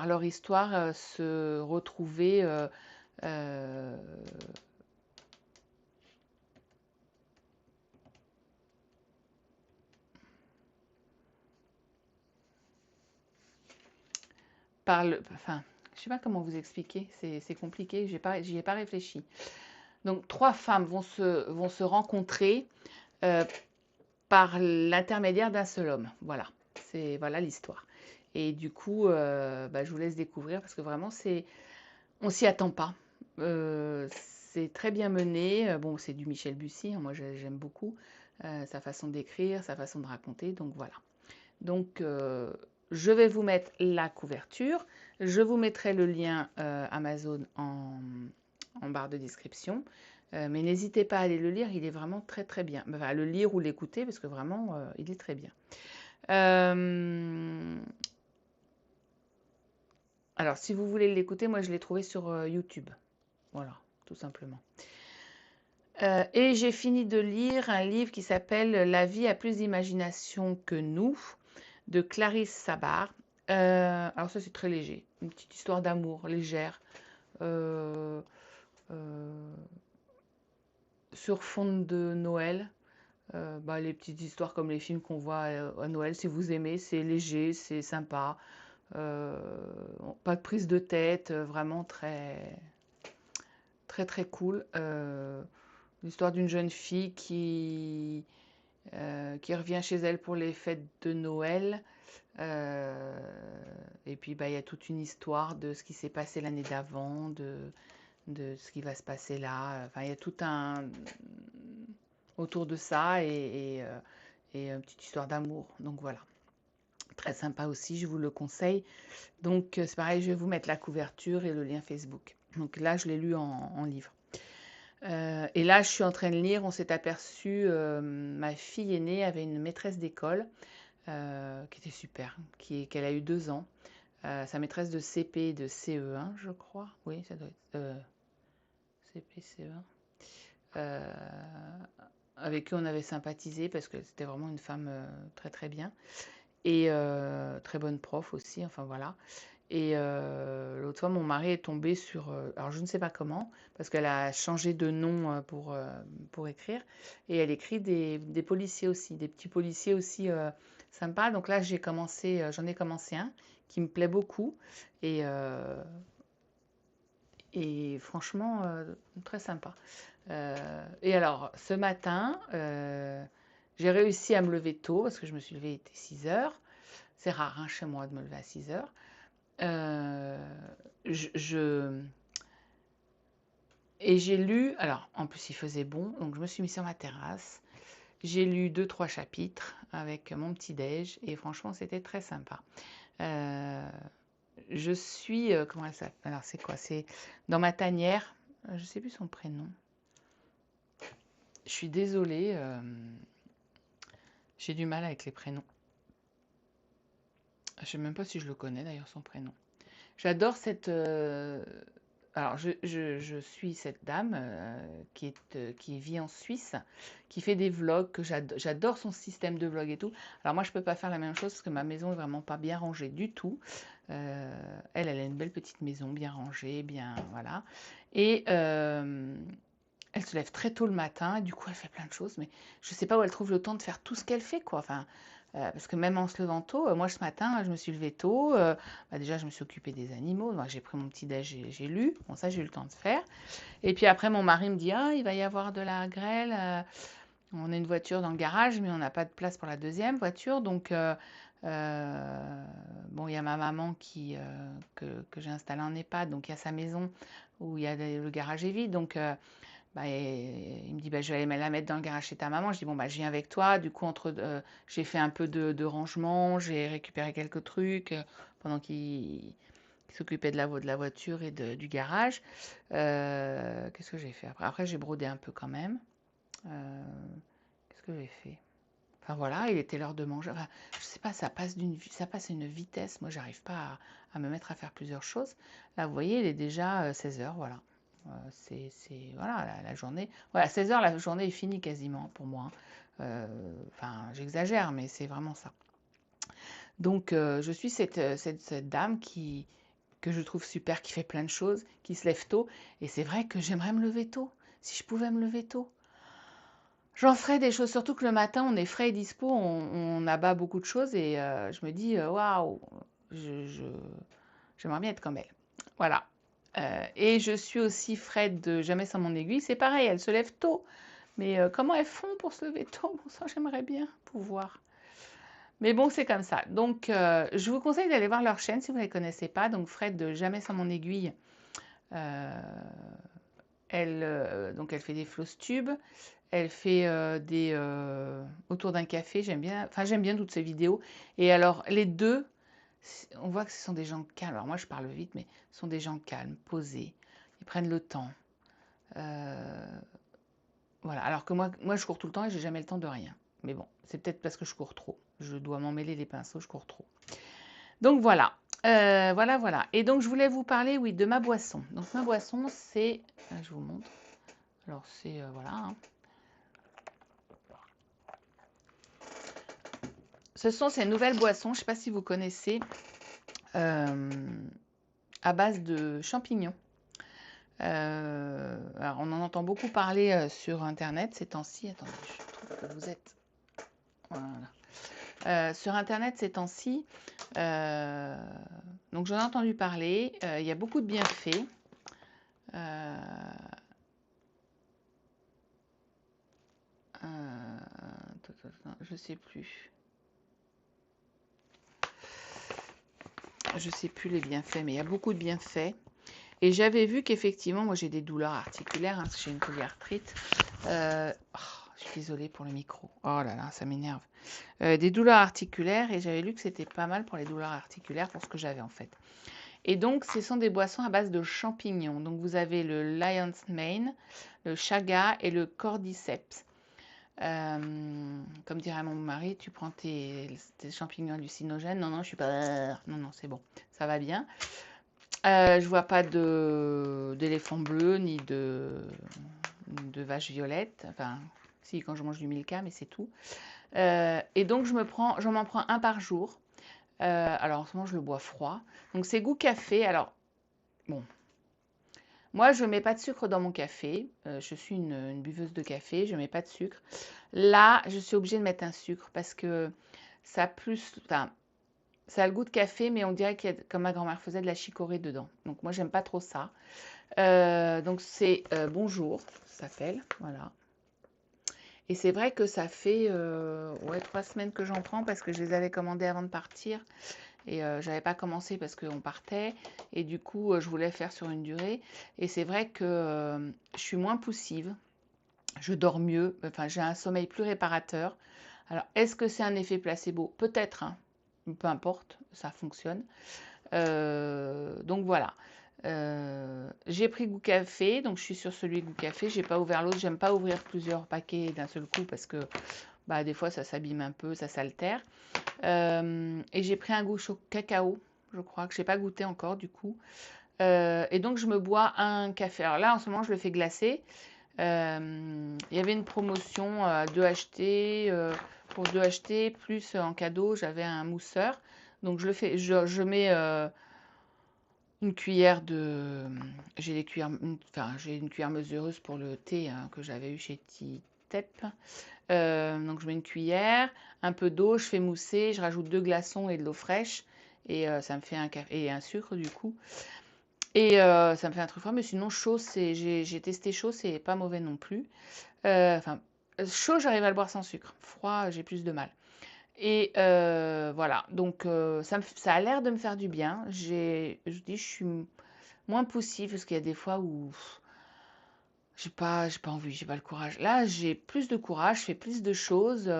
S1: leur histoire, se retrouver enfin, je sais pas comment vous expliquer, c'est compliqué, j'y ai pas réfléchi. Donc 3 femmes vont se rencontrer par l'intermédiaire d'un seul homme. Voilà, voilà l'histoire. Et du coup, je vous laisse découvrir parce que vraiment, on s'y attend pas. C'est très bien mené. Bon, c'est du Michel Bussy, hein, moi j'aime beaucoup sa façon d'écrire, sa façon de raconter. Donc voilà. Donc je vais vous mettre la couverture. Je vous mettrai le lien Amazon en barre de description. Mais n'hésitez pas à aller le lire, il est vraiment très très bien. Enfin, à le lire ou l'écouter parce que vraiment, il est très bien. Alors, si vous voulez l'écouter, moi je l'ai trouvé sur YouTube. Voilà, tout simplement. Et j'ai fini de lire un livre qui s'appelle La vie a plus d'imagination que nous, de Clarisse Sabar. Alors ça c'est très léger, une petite histoire d'amour légère, euh, euh, sur fond de Noël. Bah, les petites histoires comme les films qu'on voit à Noël, si vous aimez, c'est léger, c'est sympa. Euh, Pas de prise de tête, vraiment très très très cool. L'histoire d'une jeune fille qui revient chez elle pour les fêtes de Noël. Euh, et puis, bah, il y a toute une histoire de ce qui s'est passé l'année d'avant, de ce qui va se passer là. Enfin, il y a tout un autour de ça et une petite histoire d'amour. Donc voilà, très sympa aussi, je vous le conseille. Donc c'est pareil, je vais vous mettre la couverture et le lien Facebook. Donc là, je l'ai lu en livre. Et là, je suis en train de lire, on s'est aperçu, ma fille aînée avait une maîtresse d'école qui était super, qu'elle a eu 2 ans. Sa maîtresse de CP et de CE1, je crois. Oui, ça doit être CP, CE1. Avec qui on avait sympathisé parce que c'était vraiment une femme très très bien. Et très bonne prof aussi, enfin voilà. Et l'autre fois, mon mari est tombé sur, alors je ne sais pas comment, parce qu'elle a changé de nom pour écrire, et elle écrit des policiers aussi, des petits policiers aussi sympas. Donc là, j'en ai commencé un qui me plaît beaucoup, et, euh, et franchement, très sympa. Et alors, ce matin, j'ai réussi à me lever tôt, parce que je me suis levée, il était 6 heures. C'est rare hein, chez moi de me lever à 6 heures. Euh, je, et j'ai lu, alors en plus il faisait bon, donc je me suis mis sur ma terrasse. J'ai lu 2, 3 chapitres avec mon petit-déj et franchement c'était très sympa. Euh, je suis, comment elle s'appelle? Alors c'est quoi? C'est dans ma tanière, je sais plus son prénom. Je suis désolée, j'ai du mal avec les prénoms. Je sais même pas si je le connais d'ailleurs son prénom. J'adore cette, alors je suis cette dame, qui vit en Suisse, qui fait des vlogs, que j'adore son système de vlog et tout. Alors moi, je peux pas faire la même chose parce que ma maison est vraiment pas bien rangée du tout. Elle a une belle petite maison, bien rangée, bien voilà et elle se lève très tôt le matin et du coup, elle fait plein de choses, mais je sais pas où elle trouve le temps de faire tout ce qu'elle fait, quoi. Enfin, parce que même en se levant tôt, moi ce matin, je me suis levée tôt. Bah, déjà, je me suis occupée des animaux. Moi, j'ai pris mon petit déj, j'ai lu. Bon, ça, j'ai eu le temps de faire. Et puis après, mon mari me dit, ah, il va y avoir de la grêle. On a une voiture dans le garage, mais on n'a pas de place pour la deuxième voiture. Donc, bon, il y a ma maman que j'ai installée en EHPAD. Donc, il y a sa maison où le garage est vide. Donc, bah, il me dit, bah, je vais aller la mettre dans le garage chez ta maman. Je dis, bon, bah, je viens avec toi. Du coup, j'ai fait un peu de rangement, j'ai récupéré quelques trucs pendant qu'il s'occupait de la voiture et du garage. Qu'est-ce que j'ai fait après? Après, j'ai brodé un peu quand même. Euh, Qu'est-ce que j'ai fait? Enfin voilà, il était l'heure de manger. Enfin, je sais pas, ça passe à une vitesse. Moi, j'arrive pas à me mettre à faire plusieurs choses. Là, vous voyez, il est déjà 16 heures, voilà. Voilà, la journée. Voilà, 16 heures, la journée est finie quasiment pour moi. Enfin, j'exagère, mais c'est vraiment ça. Donc, je suis cette dame que je trouve super, qui fait plein de choses, qui se lève tôt. Et c'est vrai que j'aimerais me lever tôt. Si je pouvais me lever tôt. J'en ferais des choses, surtout que le matin, on est frais et dispo, on abat beaucoup de choses et je me dis, waouh, je j'aimerais bien être comme elle. Voilà. Et je suis aussi Fred de Jamais sans mon aiguille. C'est pareil, elles se lèvent tôt. Mais comment elles font pour se lever tôt? Bon, ça, j'aimerais bien pouvoir. Mais bon, c'est comme ça. Donc, je vous conseille d'aller voir leur chaîne si vous ne les connaissez pas. Donc, Fred de Jamais sans mon aiguille. Euh, donc elle fait des floss tubes, elle fait autour d'un café. J'aime bien, enfin j'aime bien toutes ces vidéos. Et alors les deux, On voit que ce sont des gens calmes. Alors moi, je parle vite, mais ce sont des gens calmes, posés. Ils prennent le temps. Voilà. Alors que moi, je cours tout le temps et j'ai jamais le temps de rien. Mais bon, c'est peut-être parce que je cours trop. Je dois m'en mêler les pinceaux, je cours trop. Donc voilà. Voilà. Et donc, je voulais vous parler, oui, de ma boisson. Donc, ma boisson, c'est... je vous montre. Alors, c'est... voilà. Hein. Ce sont ces nouvelles boissons, je ne sais pas si vous connaissez, à base de champignons. Alors on en entend beaucoup parler sur Internet ces temps-ci. Attendez, je trouve que vous êtes... Voilà. Sur Internet ces temps-ci, donc j'en ai entendu parler. Il y a beaucoup de bienfaits. Je sais plus. Je sais plus les bienfaits, mais il y a beaucoup de bienfaits. Et j'avais vu qu'effectivement, moi j'ai des douleurs articulaires, hein, parce que j'ai une polyarthrite. Je suis désolée pour le micro. Oh là là, ça m'énerve. Des douleurs articulaires, et j'avais lu que c'était pas mal pour les douleurs articulaires, pour ce que j'avais en fait. Et donc, ce sont des boissons à base de champignons. Donc, vous avez le Lion's Mane, le Chaga et le Cordyceps. Comme dirait mon mari, tu prends tes champignons hallucinogènes. Non, non, je suis pas... Non, non, c'est bon, ça va bien. Je vois pas d'éléphant bleu ni de vache violette. Enfin, si, quand je mange du Milka, mais c'est tout. Et donc, je m'en prends un par jour. Alors, en ce moment, je le bois froid. Donc, c'est goût café. Alors, bon. Moi, je ne mets pas de sucre dans mon café. Je suis une buveuse de café. Je ne mets pas de sucre. Là, je suis obligée de mettre un sucre parce que ça a plus... Enfin, ça a le goût de café, mais on dirait qu'il y a, comme ma grand-mère faisait, de la chicorée dedans. Donc, moi, j'aime pas trop ça. Donc, c'est Bonjour, ça s'appelle. Voilà. Et c'est vrai que ça fait 3 semaines que j'en prends parce que je les avais commandés avant de partir. Et j'avais pas commencé parce qu'on partait. Et du coup, je voulais faire sur une durée. Et c'est vrai que je suis moins poussive. Je dors mieux. Enfin, j'ai un sommeil plus réparateur. Alors, est-ce que c'est un effet placebo? Peut-être, hein. Peu importe, ça fonctionne. Donc voilà. J'ai pris goût café, donc je suis sur celui goût café. J'ai pas ouvert l'autre. J'aime pas ouvrir plusieurs paquets d'un seul coup parce que bah, des fois ça s'abîme un peu, ça s'altère. Et j'ai pris un goût cacao, je crois que j'ai pas goûté encore du coup. Et donc je me bois un café. Alors là en ce moment je le fais glacé. Il y avait une promotion 2 achetés pour 2 achetés plus en cadeau j'avais un mousseur. Donc je le fais, je mets une cuillère de... J'ai des cuillères, enfin, j'ai une cuillère mesureuse pour le thé hein, que j'avais eu chez Tip. Donc je mets une cuillère, un peu d'eau, je fais mousser, je rajoute 2 glaçons et de l'eau fraîche. Et ça me fait un café et un sucre du coup. Et ça me fait un truc froid, mais sinon chaud, j'ai testé chaud, c'est pas mauvais non plus. Enfin, chaud, j'arrive à le boire sans sucre. Froid, j'ai plus de mal. Et voilà, donc ça a l'air de me faire du bien. Je dis, je suis moins poussive parce qu'il y a des fois où j'ai pas envie, j'ai pas le courage. Là, j'ai plus de courage, je fais plus de choses.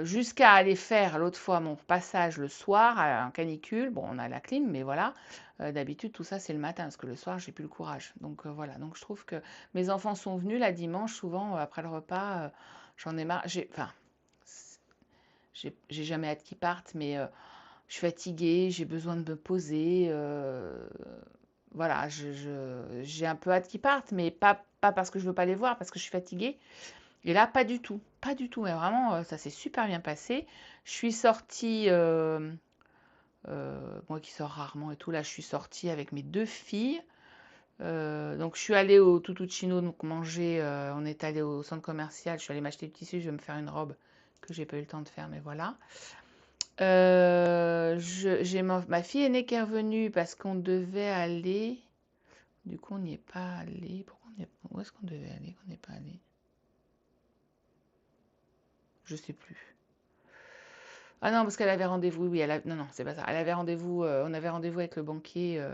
S1: Jusqu'à aller faire l'autre fois mon passage le soir en canicule. Bon, on a la clim, mais voilà. D'habitude, tout ça, c'est le matin, parce que le soir, j'ai plus le courage. Donc voilà, donc je trouve que mes enfants sont venus là dimanche, souvent après le repas, j'en ai marre. Enfin, j'ai jamais hâte qu'ils partent, mais je suis fatiguée, j'ai besoin de me poser. Voilà, j'ai un peu hâte qu'ils partent, mais pas parce que je veux pas les voir, parce que je suis fatiguée. Et là, pas du tout, pas du tout, mais vraiment, ça s'est super bien passé. Je suis sortie, moi qui sors rarement et tout, là, je suis sortie avec mes 2 filles. Donc je suis allée au Tutuccino donc manger, on est allé au centre commercial, je suis allée m'acheter du tissu, je vais me faire une robe que j'ai pas eu le temps de faire, mais voilà. J'ai ma fille aînée qui est revenue parce qu'on devait aller, du coup on n'y est pas allé. Où est-ce qu'on devait aller qu'on n'est pas allé? Je sais plus. Ah non, parce qu'elle avait rendez-vous, oui, non, non, c'est pas ça. Elle avait rendez-vous, on avait rendez-vous avec le banquier,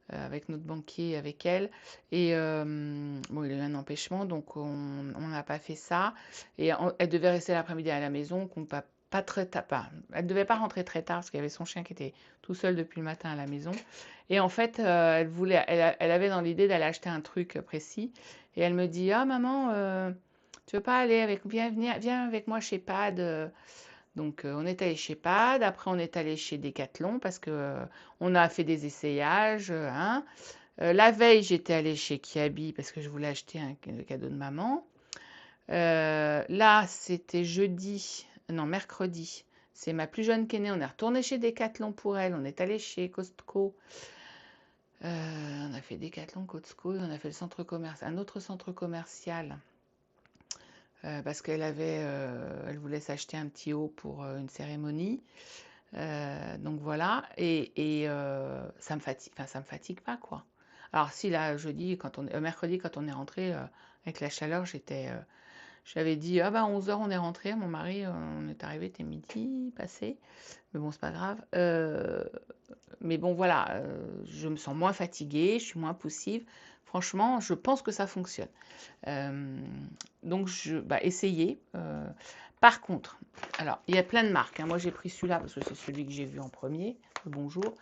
S1: avec notre banquier, avec elle. Et bon, il y a eu un empêchement, donc on n'a pas fait ça. Et elle devait rester l'après-midi à la maison, pas très tard. Elle ne devait pas rentrer très tard parce qu'il y avait son chien qui était tout seul depuis le matin à la maison. Et en fait, elle avait dans l'idée d'aller acheter un truc précis. Et elle me dit, ah maman, tu veux pas aller viens avec moi chez Pad. Donc on est allé chez Pad. Après on est allé chez Decathlon parce que on a fait des essayages. Hein. La veille, j'étais allée chez Kiabi parce que je voulais acheter un cadeau de maman. Là, c'était jeudi, non, mercredi. C'est ma plus jeune qui est née. On est retourné chez Decathlon pour elle. On est allé chez Costco. On a fait Decathlon, Costco. On a fait le centre commercial, un autre centre commercial. Parce elle voulait s'acheter un petit haut pour une cérémonie. Donc voilà. Et ça me fatigue. Enfin, ça me fatigue pas, quoi. Alors si là, mercredi, quand on est rentré avec la chaleur, j'avais dit, ah bah 11 h on est rentré, mon mari, on est arrivé, t'es midi passé, mais bon, c'est pas grave. Mais bon, voilà, je me sens moins fatiguée, je suis moins poussive. Franchement, je pense que ça fonctionne. Donc, essayez. Par contre, alors, il y a plein de marques. Hein. Moi, j'ai pris celui-là parce que c'est celui que j'ai vu en premier, le Bonjour.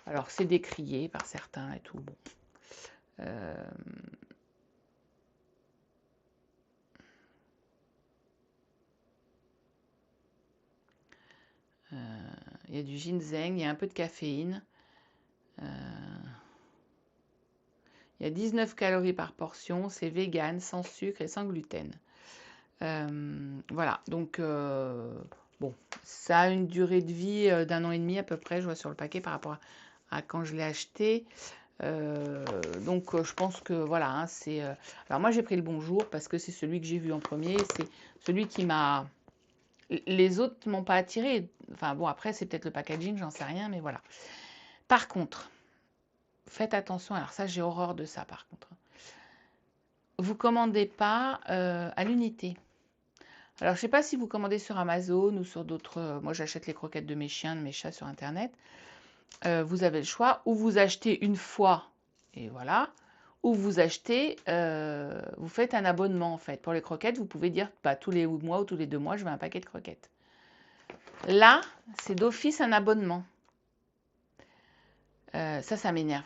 S1: Alors, c'est décrié par certains et tout. Bon. Il y a du ginseng, il y a un peu de caféine. Il y a 19 calories par portion, c'est vegan, sans sucre et sans gluten. Voilà, donc bon, ça a une durée de vie d'1 an et demi à peu près, je vois sur le paquet par rapport à quand je l'ai acheté. Donc je pense que voilà, hein, c'est... Alors moi j'ai pris le Bonjour parce que c'est celui que j'ai vu en premier, c'est celui qui m'a... Les autres ne m'ont pas attiré. Enfin bon, après c'est peut-être le packaging, j'en sais rien, mais voilà. Par contre, faites attention, alors ça j'ai horreur de ça par contre. Vous commandez pas à l'unité. Alors je sais pas si vous commandez sur Amazon ou sur d'autres... moi j'achète les croquettes de mes chiens, de mes chats sur Internet. Vous avez le choix, ou vous achetez une fois, et voilà, ou vous achetez, vous faites un abonnement en fait. Pour les croquettes, vous pouvez dire tous les mois ou tous les 2 mois, je veux un paquet de croquettes. Là, c'est d'office un abonnement. Ça m'énerve.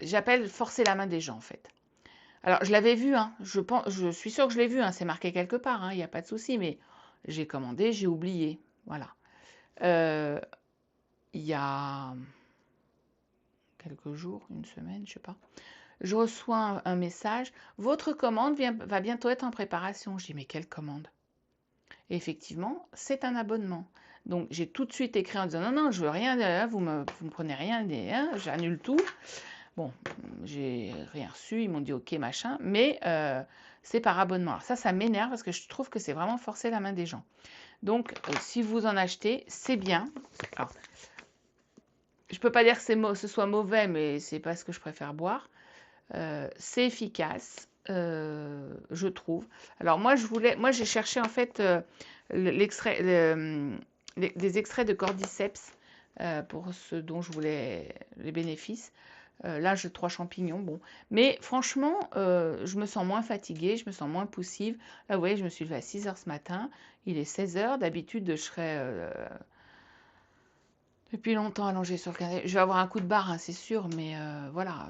S1: J'appelle forcer la main des gens en fait. Alors, je l'avais vu, hein, je suis sûre que je l'ai vu, hein, c'est marqué quelque part, hein, il n'y a pas de souci, mais j'ai commandé, j'ai oublié. Voilà. Il y a quelques jours, une semaine, je sais pas. Je reçois un message, votre commande va bientôt être en préparation. Je dis, mais quelle commande? Et effectivement, c'est un abonnement. Donc, j'ai tout de suite écrit en disant, non, non, je veux rien, vous me prenez rien, j'annule tout. Bon, j'ai rien reçu, ils m'ont dit ok, machin, mais c'est par abonnement. Alors ça m'énerve parce que je trouve que c'est vraiment forcer la main des gens. Donc, si vous en achetez, c'est bien. Alors, je peux pas dire que ce soit mauvais, mais c'est pas ce que je préfère boire. C'est efficace, je trouve. Alors moi, j'ai cherché en fait des extraits de cordyceps pour ce dont je voulais les bénéfices. Là, j'ai 3 champignons, bon. Mais franchement, je me sens moins fatiguée, je me sens moins poussive. Là, vous voyez, je me suis levée à 6 h ce matin. Il est 16 h. D'habitude, je serais depuis longtemps allongée sur le canapé. Je vais avoir un coup de barre, hein, c'est sûr, mais voilà.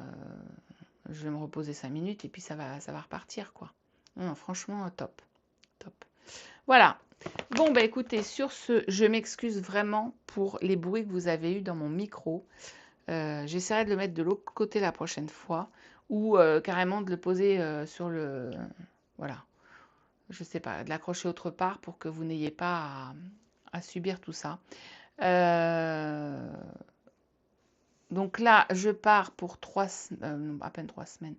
S1: Je vais me reposer 5 minutes et puis ça va repartir, quoi. Non, franchement, top. Top. Voilà. Bon, bah écoutez, sur ce, je m'excuse vraiment pour les bruits que vous avez eus dans mon micro. J'essaierai de le mettre de l'autre côté la prochaine fois ou carrément de le poser sur le... Voilà, je sais pas, de l'accrocher autre part pour que vous n'ayez pas à subir tout ça. Donc là, je pars pour à peine 3 semaines.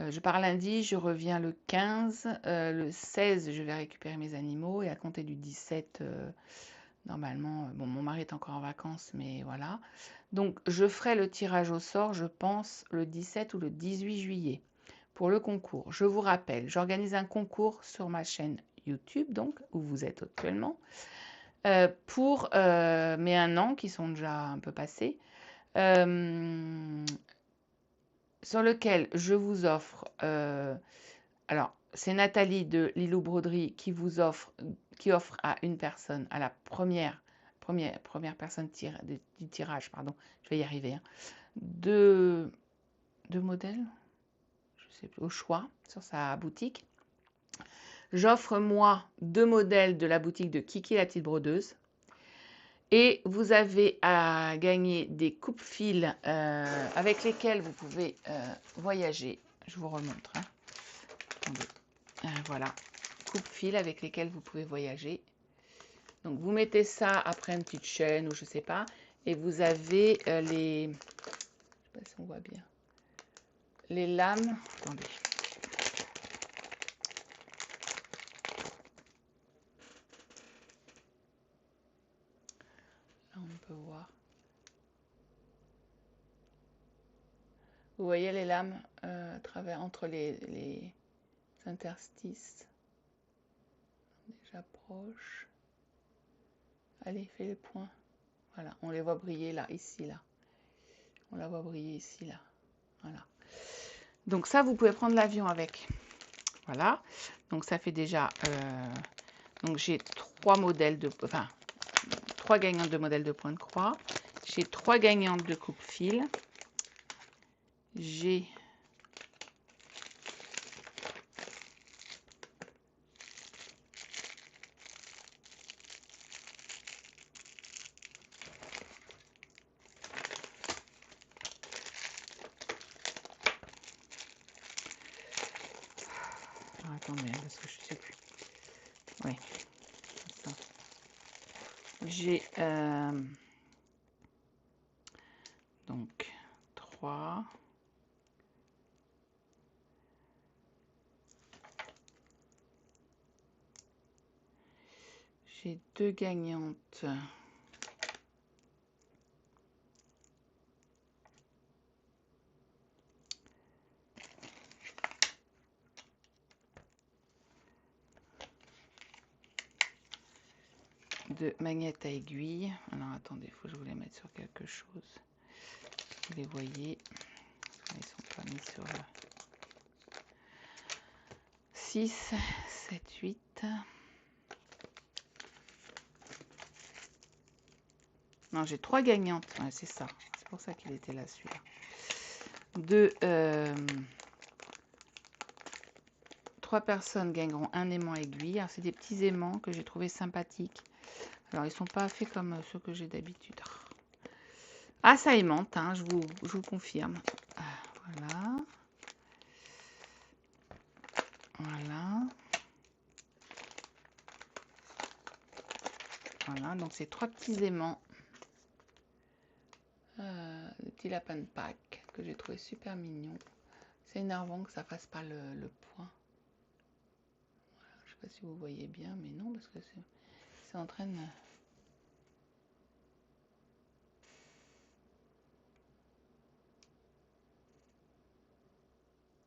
S1: Je pars lundi, je reviens le 15. Le 16, je vais récupérer mes animaux et à compter du 17... normalement, bon, mon mari est encore en vacances, mais voilà. Donc, je ferai le tirage au sort, je pense, le 17 ou le 18 juillet pour le concours. Je vous rappelle, j'organise un concours sur ma chaîne YouTube, donc, où vous êtes actuellement, pour mes 1 an, qui sont déjà un peu passés, sur lequel je vous offre... alors, c'est Nathalie de Lilou Broderie qui vous offre qui offre à une personne, à la première personne du tirage, pardon, je vais y arriver, hein, deux modèles, je sais plus, au choix sur sa boutique. J'offre moi 2 modèles de la boutique de Kiki la petite brodeuse. Et vous avez à gagner des coupe-fils avec lesquels vous pouvez voyager. Je vous remontre. Hein. Attendez. Voilà, coupe-fils avec lesquels vous pouvez voyager. Donc vous mettez ça après une petite chaîne ou je sais pas. Et vous avez les... Je sais pas si on voit bien. Les lames. Attendez. Là on peut voir. Vous voyez les lames à travers entre les interstices. J'approche. Allez, fais les points. Voilà, on les voit briller là, ici, là. On la voit briller ici, là. Voilà. Donc ça, vous pouvez prendre l'avion avec. Voilà. Donc ça fait déjà... donc j'ai 3 modèles de... Enfin, 3 gagnantes de modèles de point de croix. J'ai 3 gagnantes de coupe-fil. J'ai... Attendez, parce que je sais plus. Oui. J'ai donc 3. J'ai 2 gagnantes. De magnettes à aiguille. Alors attendez, il faut que je vous les mette sur quelque chose. Vous les voyez. Ils sont pas mis sur le 6, 7, 8. Non, j'ai 3 gagnantes. Ouais, c'est ça. C'est pour ça qu'il était là celui-là. 3 personnes gagneront un aimant aiguille. C'est des petits aimants que j'ai trouvé sympathiques. Alors, ils ne sont pas faits comme ceux que j'ai d'habitude. Ah, ça aimante, hein, je vous confirme. Voilà. Voilà. Voilà, donc c'est 3 petits aimants. Le petit lapin de Pâques que j'ai trouvé super mignon. C'est énervant que ça fasse pas le point. Voilà, je sais pas si vous voyez bien, mais non, parce que c'est en train de...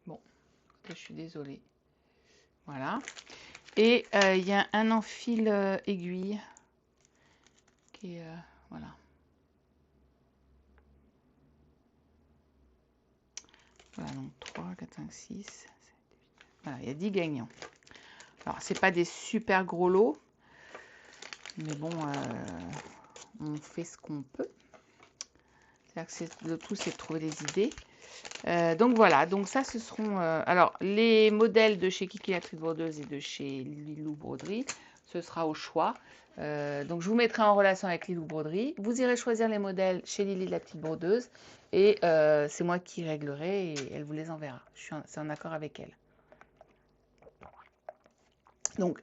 S1: Bon, je suis désolée. Voilà. Et il y a un enfil aiguille qui est... voilà. Voilà, donc 3, 4, 5, 6, 7, 8. Voilà, il y a 10 gagnants. Alors, c'est pas des super gros lots. Mais bon, on fait ce qu'on peut. Le tout, c'est de trouver des idées. Donc voilà, donc ça, ce seront... alors, les modèles de chez Kiki la petite brodeuse et de chez Lilou Broderie, ce sera au choix. Donc, je vous mettrai en relation avec Lilou Broderie. Vous irez choisir les modèles chez Lily la petite brodeuse. Et c'est moi qui réglerai et elle vous les enverra. C'est en accord avec elle. Donc,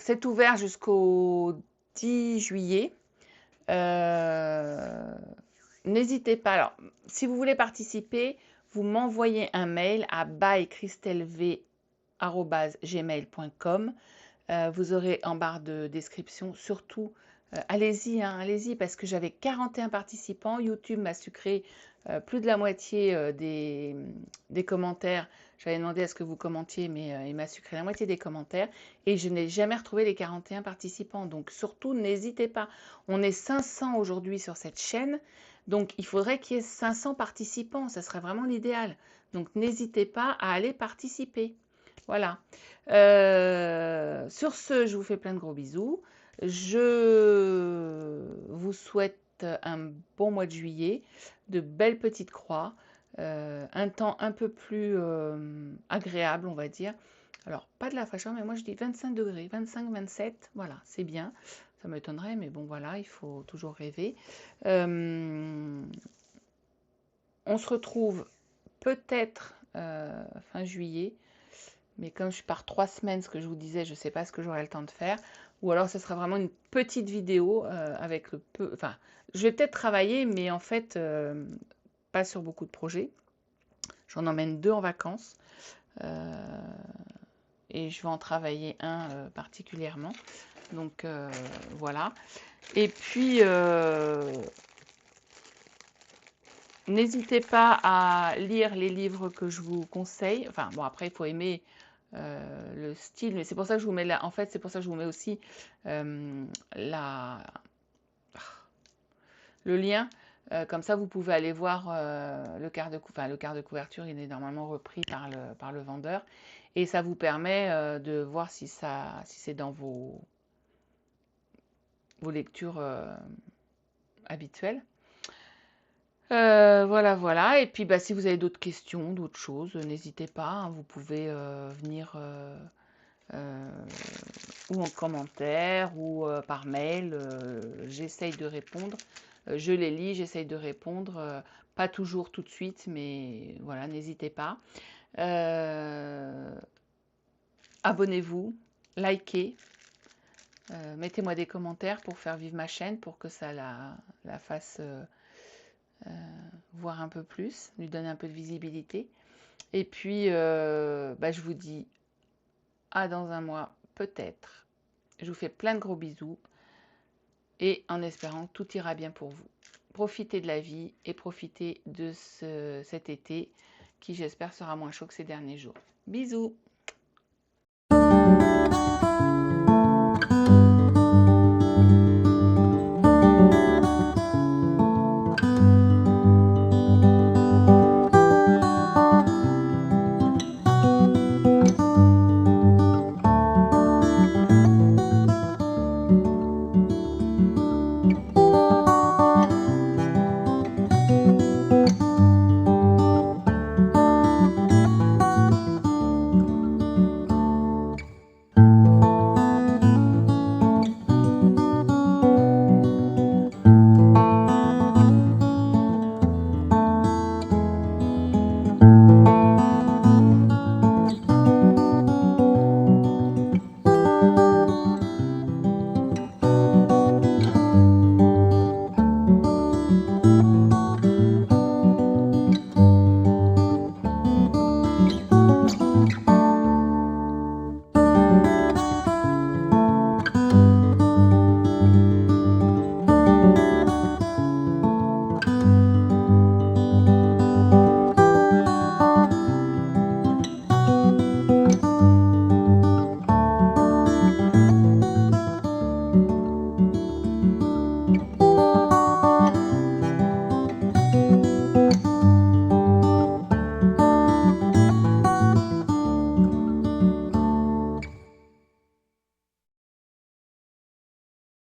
S1: c'est ouvert jusqu'au 10 juillet. N'hésitez pas. Alors, si vous voulez participer, vous m'envoyez un mail à bycristelv@gmail.com. Vous aurez en barre de description, surtout, allez-y, hein, allez-y, parce que j'avais 41 participants. YouTube m'a sucré plus de la moitié des commentaires. J'avais demandé à ce que vous commentiez, mais il m'a sucré la moitié des commentaires. Et je n'ai jamais retrouvé les 41 participants. Donc surtout, n'hésitez pas. On est 500 aujourd'hui sur cette chaîne. Donc il faudrait qu'il y ait 500 participants. Ça serait vraiment l'idéal. Donc n'hésitez pas à aller participer. Voilà. Sur ce, je vous fais plein de gros bisous. Je vous souhaite un bon mois de juillet, de belles petites croix, un temps un peu plus agréable, on va dire. Alors, pas de la fraîcheur, mais moi je dis 25 degrés, 25, 27, voilà, c'est bien. Ça m'étonnerait, mais bon, voilà, il faut toujours rêver. On se retrouve peut-être fin juillet. Mais comme je pars 3 semaines, ce que je vous disais, je ne sais pas ce que j'aurai le temps de faire. Ou alors ce sera vraiment une petite vidéo avec le peu. Enfin, je vais peut-être travailler, mais en fait, pas sur beaucoup de projets. J'en emmène 2 en vacances. euh, et je vais en travailler un particulièrement. Donc voilà. Et puis, n'hésitez pas à lire les livres que je vous conseille. Enfin, bon, après, il faut aimer le style, mais c'est pour ça que je vous mets là. En fait, c'est pour ça que je vous mets aussi la, le lien. Comme ça, vous pouvez aller voir le quart de le quart de couverture. Il est normalement repris par le vendeur. Et ça vous permet de voir si c'est dans vos lectures habituelles. Voilà, voilà. Et puis, bah, si vous avez d'autres questions, d'autres choses, n'hésitez pas, hein, vous pouvez venir euh, ou en commentaire ou par mail. J'essaye de répondre. Je les lis, j'essaye de répondre. Pas toujours tout de suite, mais voilà, n'hésitez pas. Euh, Abonnez-vous, likez, mettez-moi des commentaires pour faire vivre ma chaîne, pour que ça la fasse voir un peu plus, lui donner un peu de visibilité. Et puis, bah, je vous dis à dans un mois, peut-être. Je vous fais plein de gros bisous et en espérant que tout ira bien pour vous. Profitez de la vie et profitez de cet été qui, j'espère, sera moins chaud que ces derniers jours. Bisous!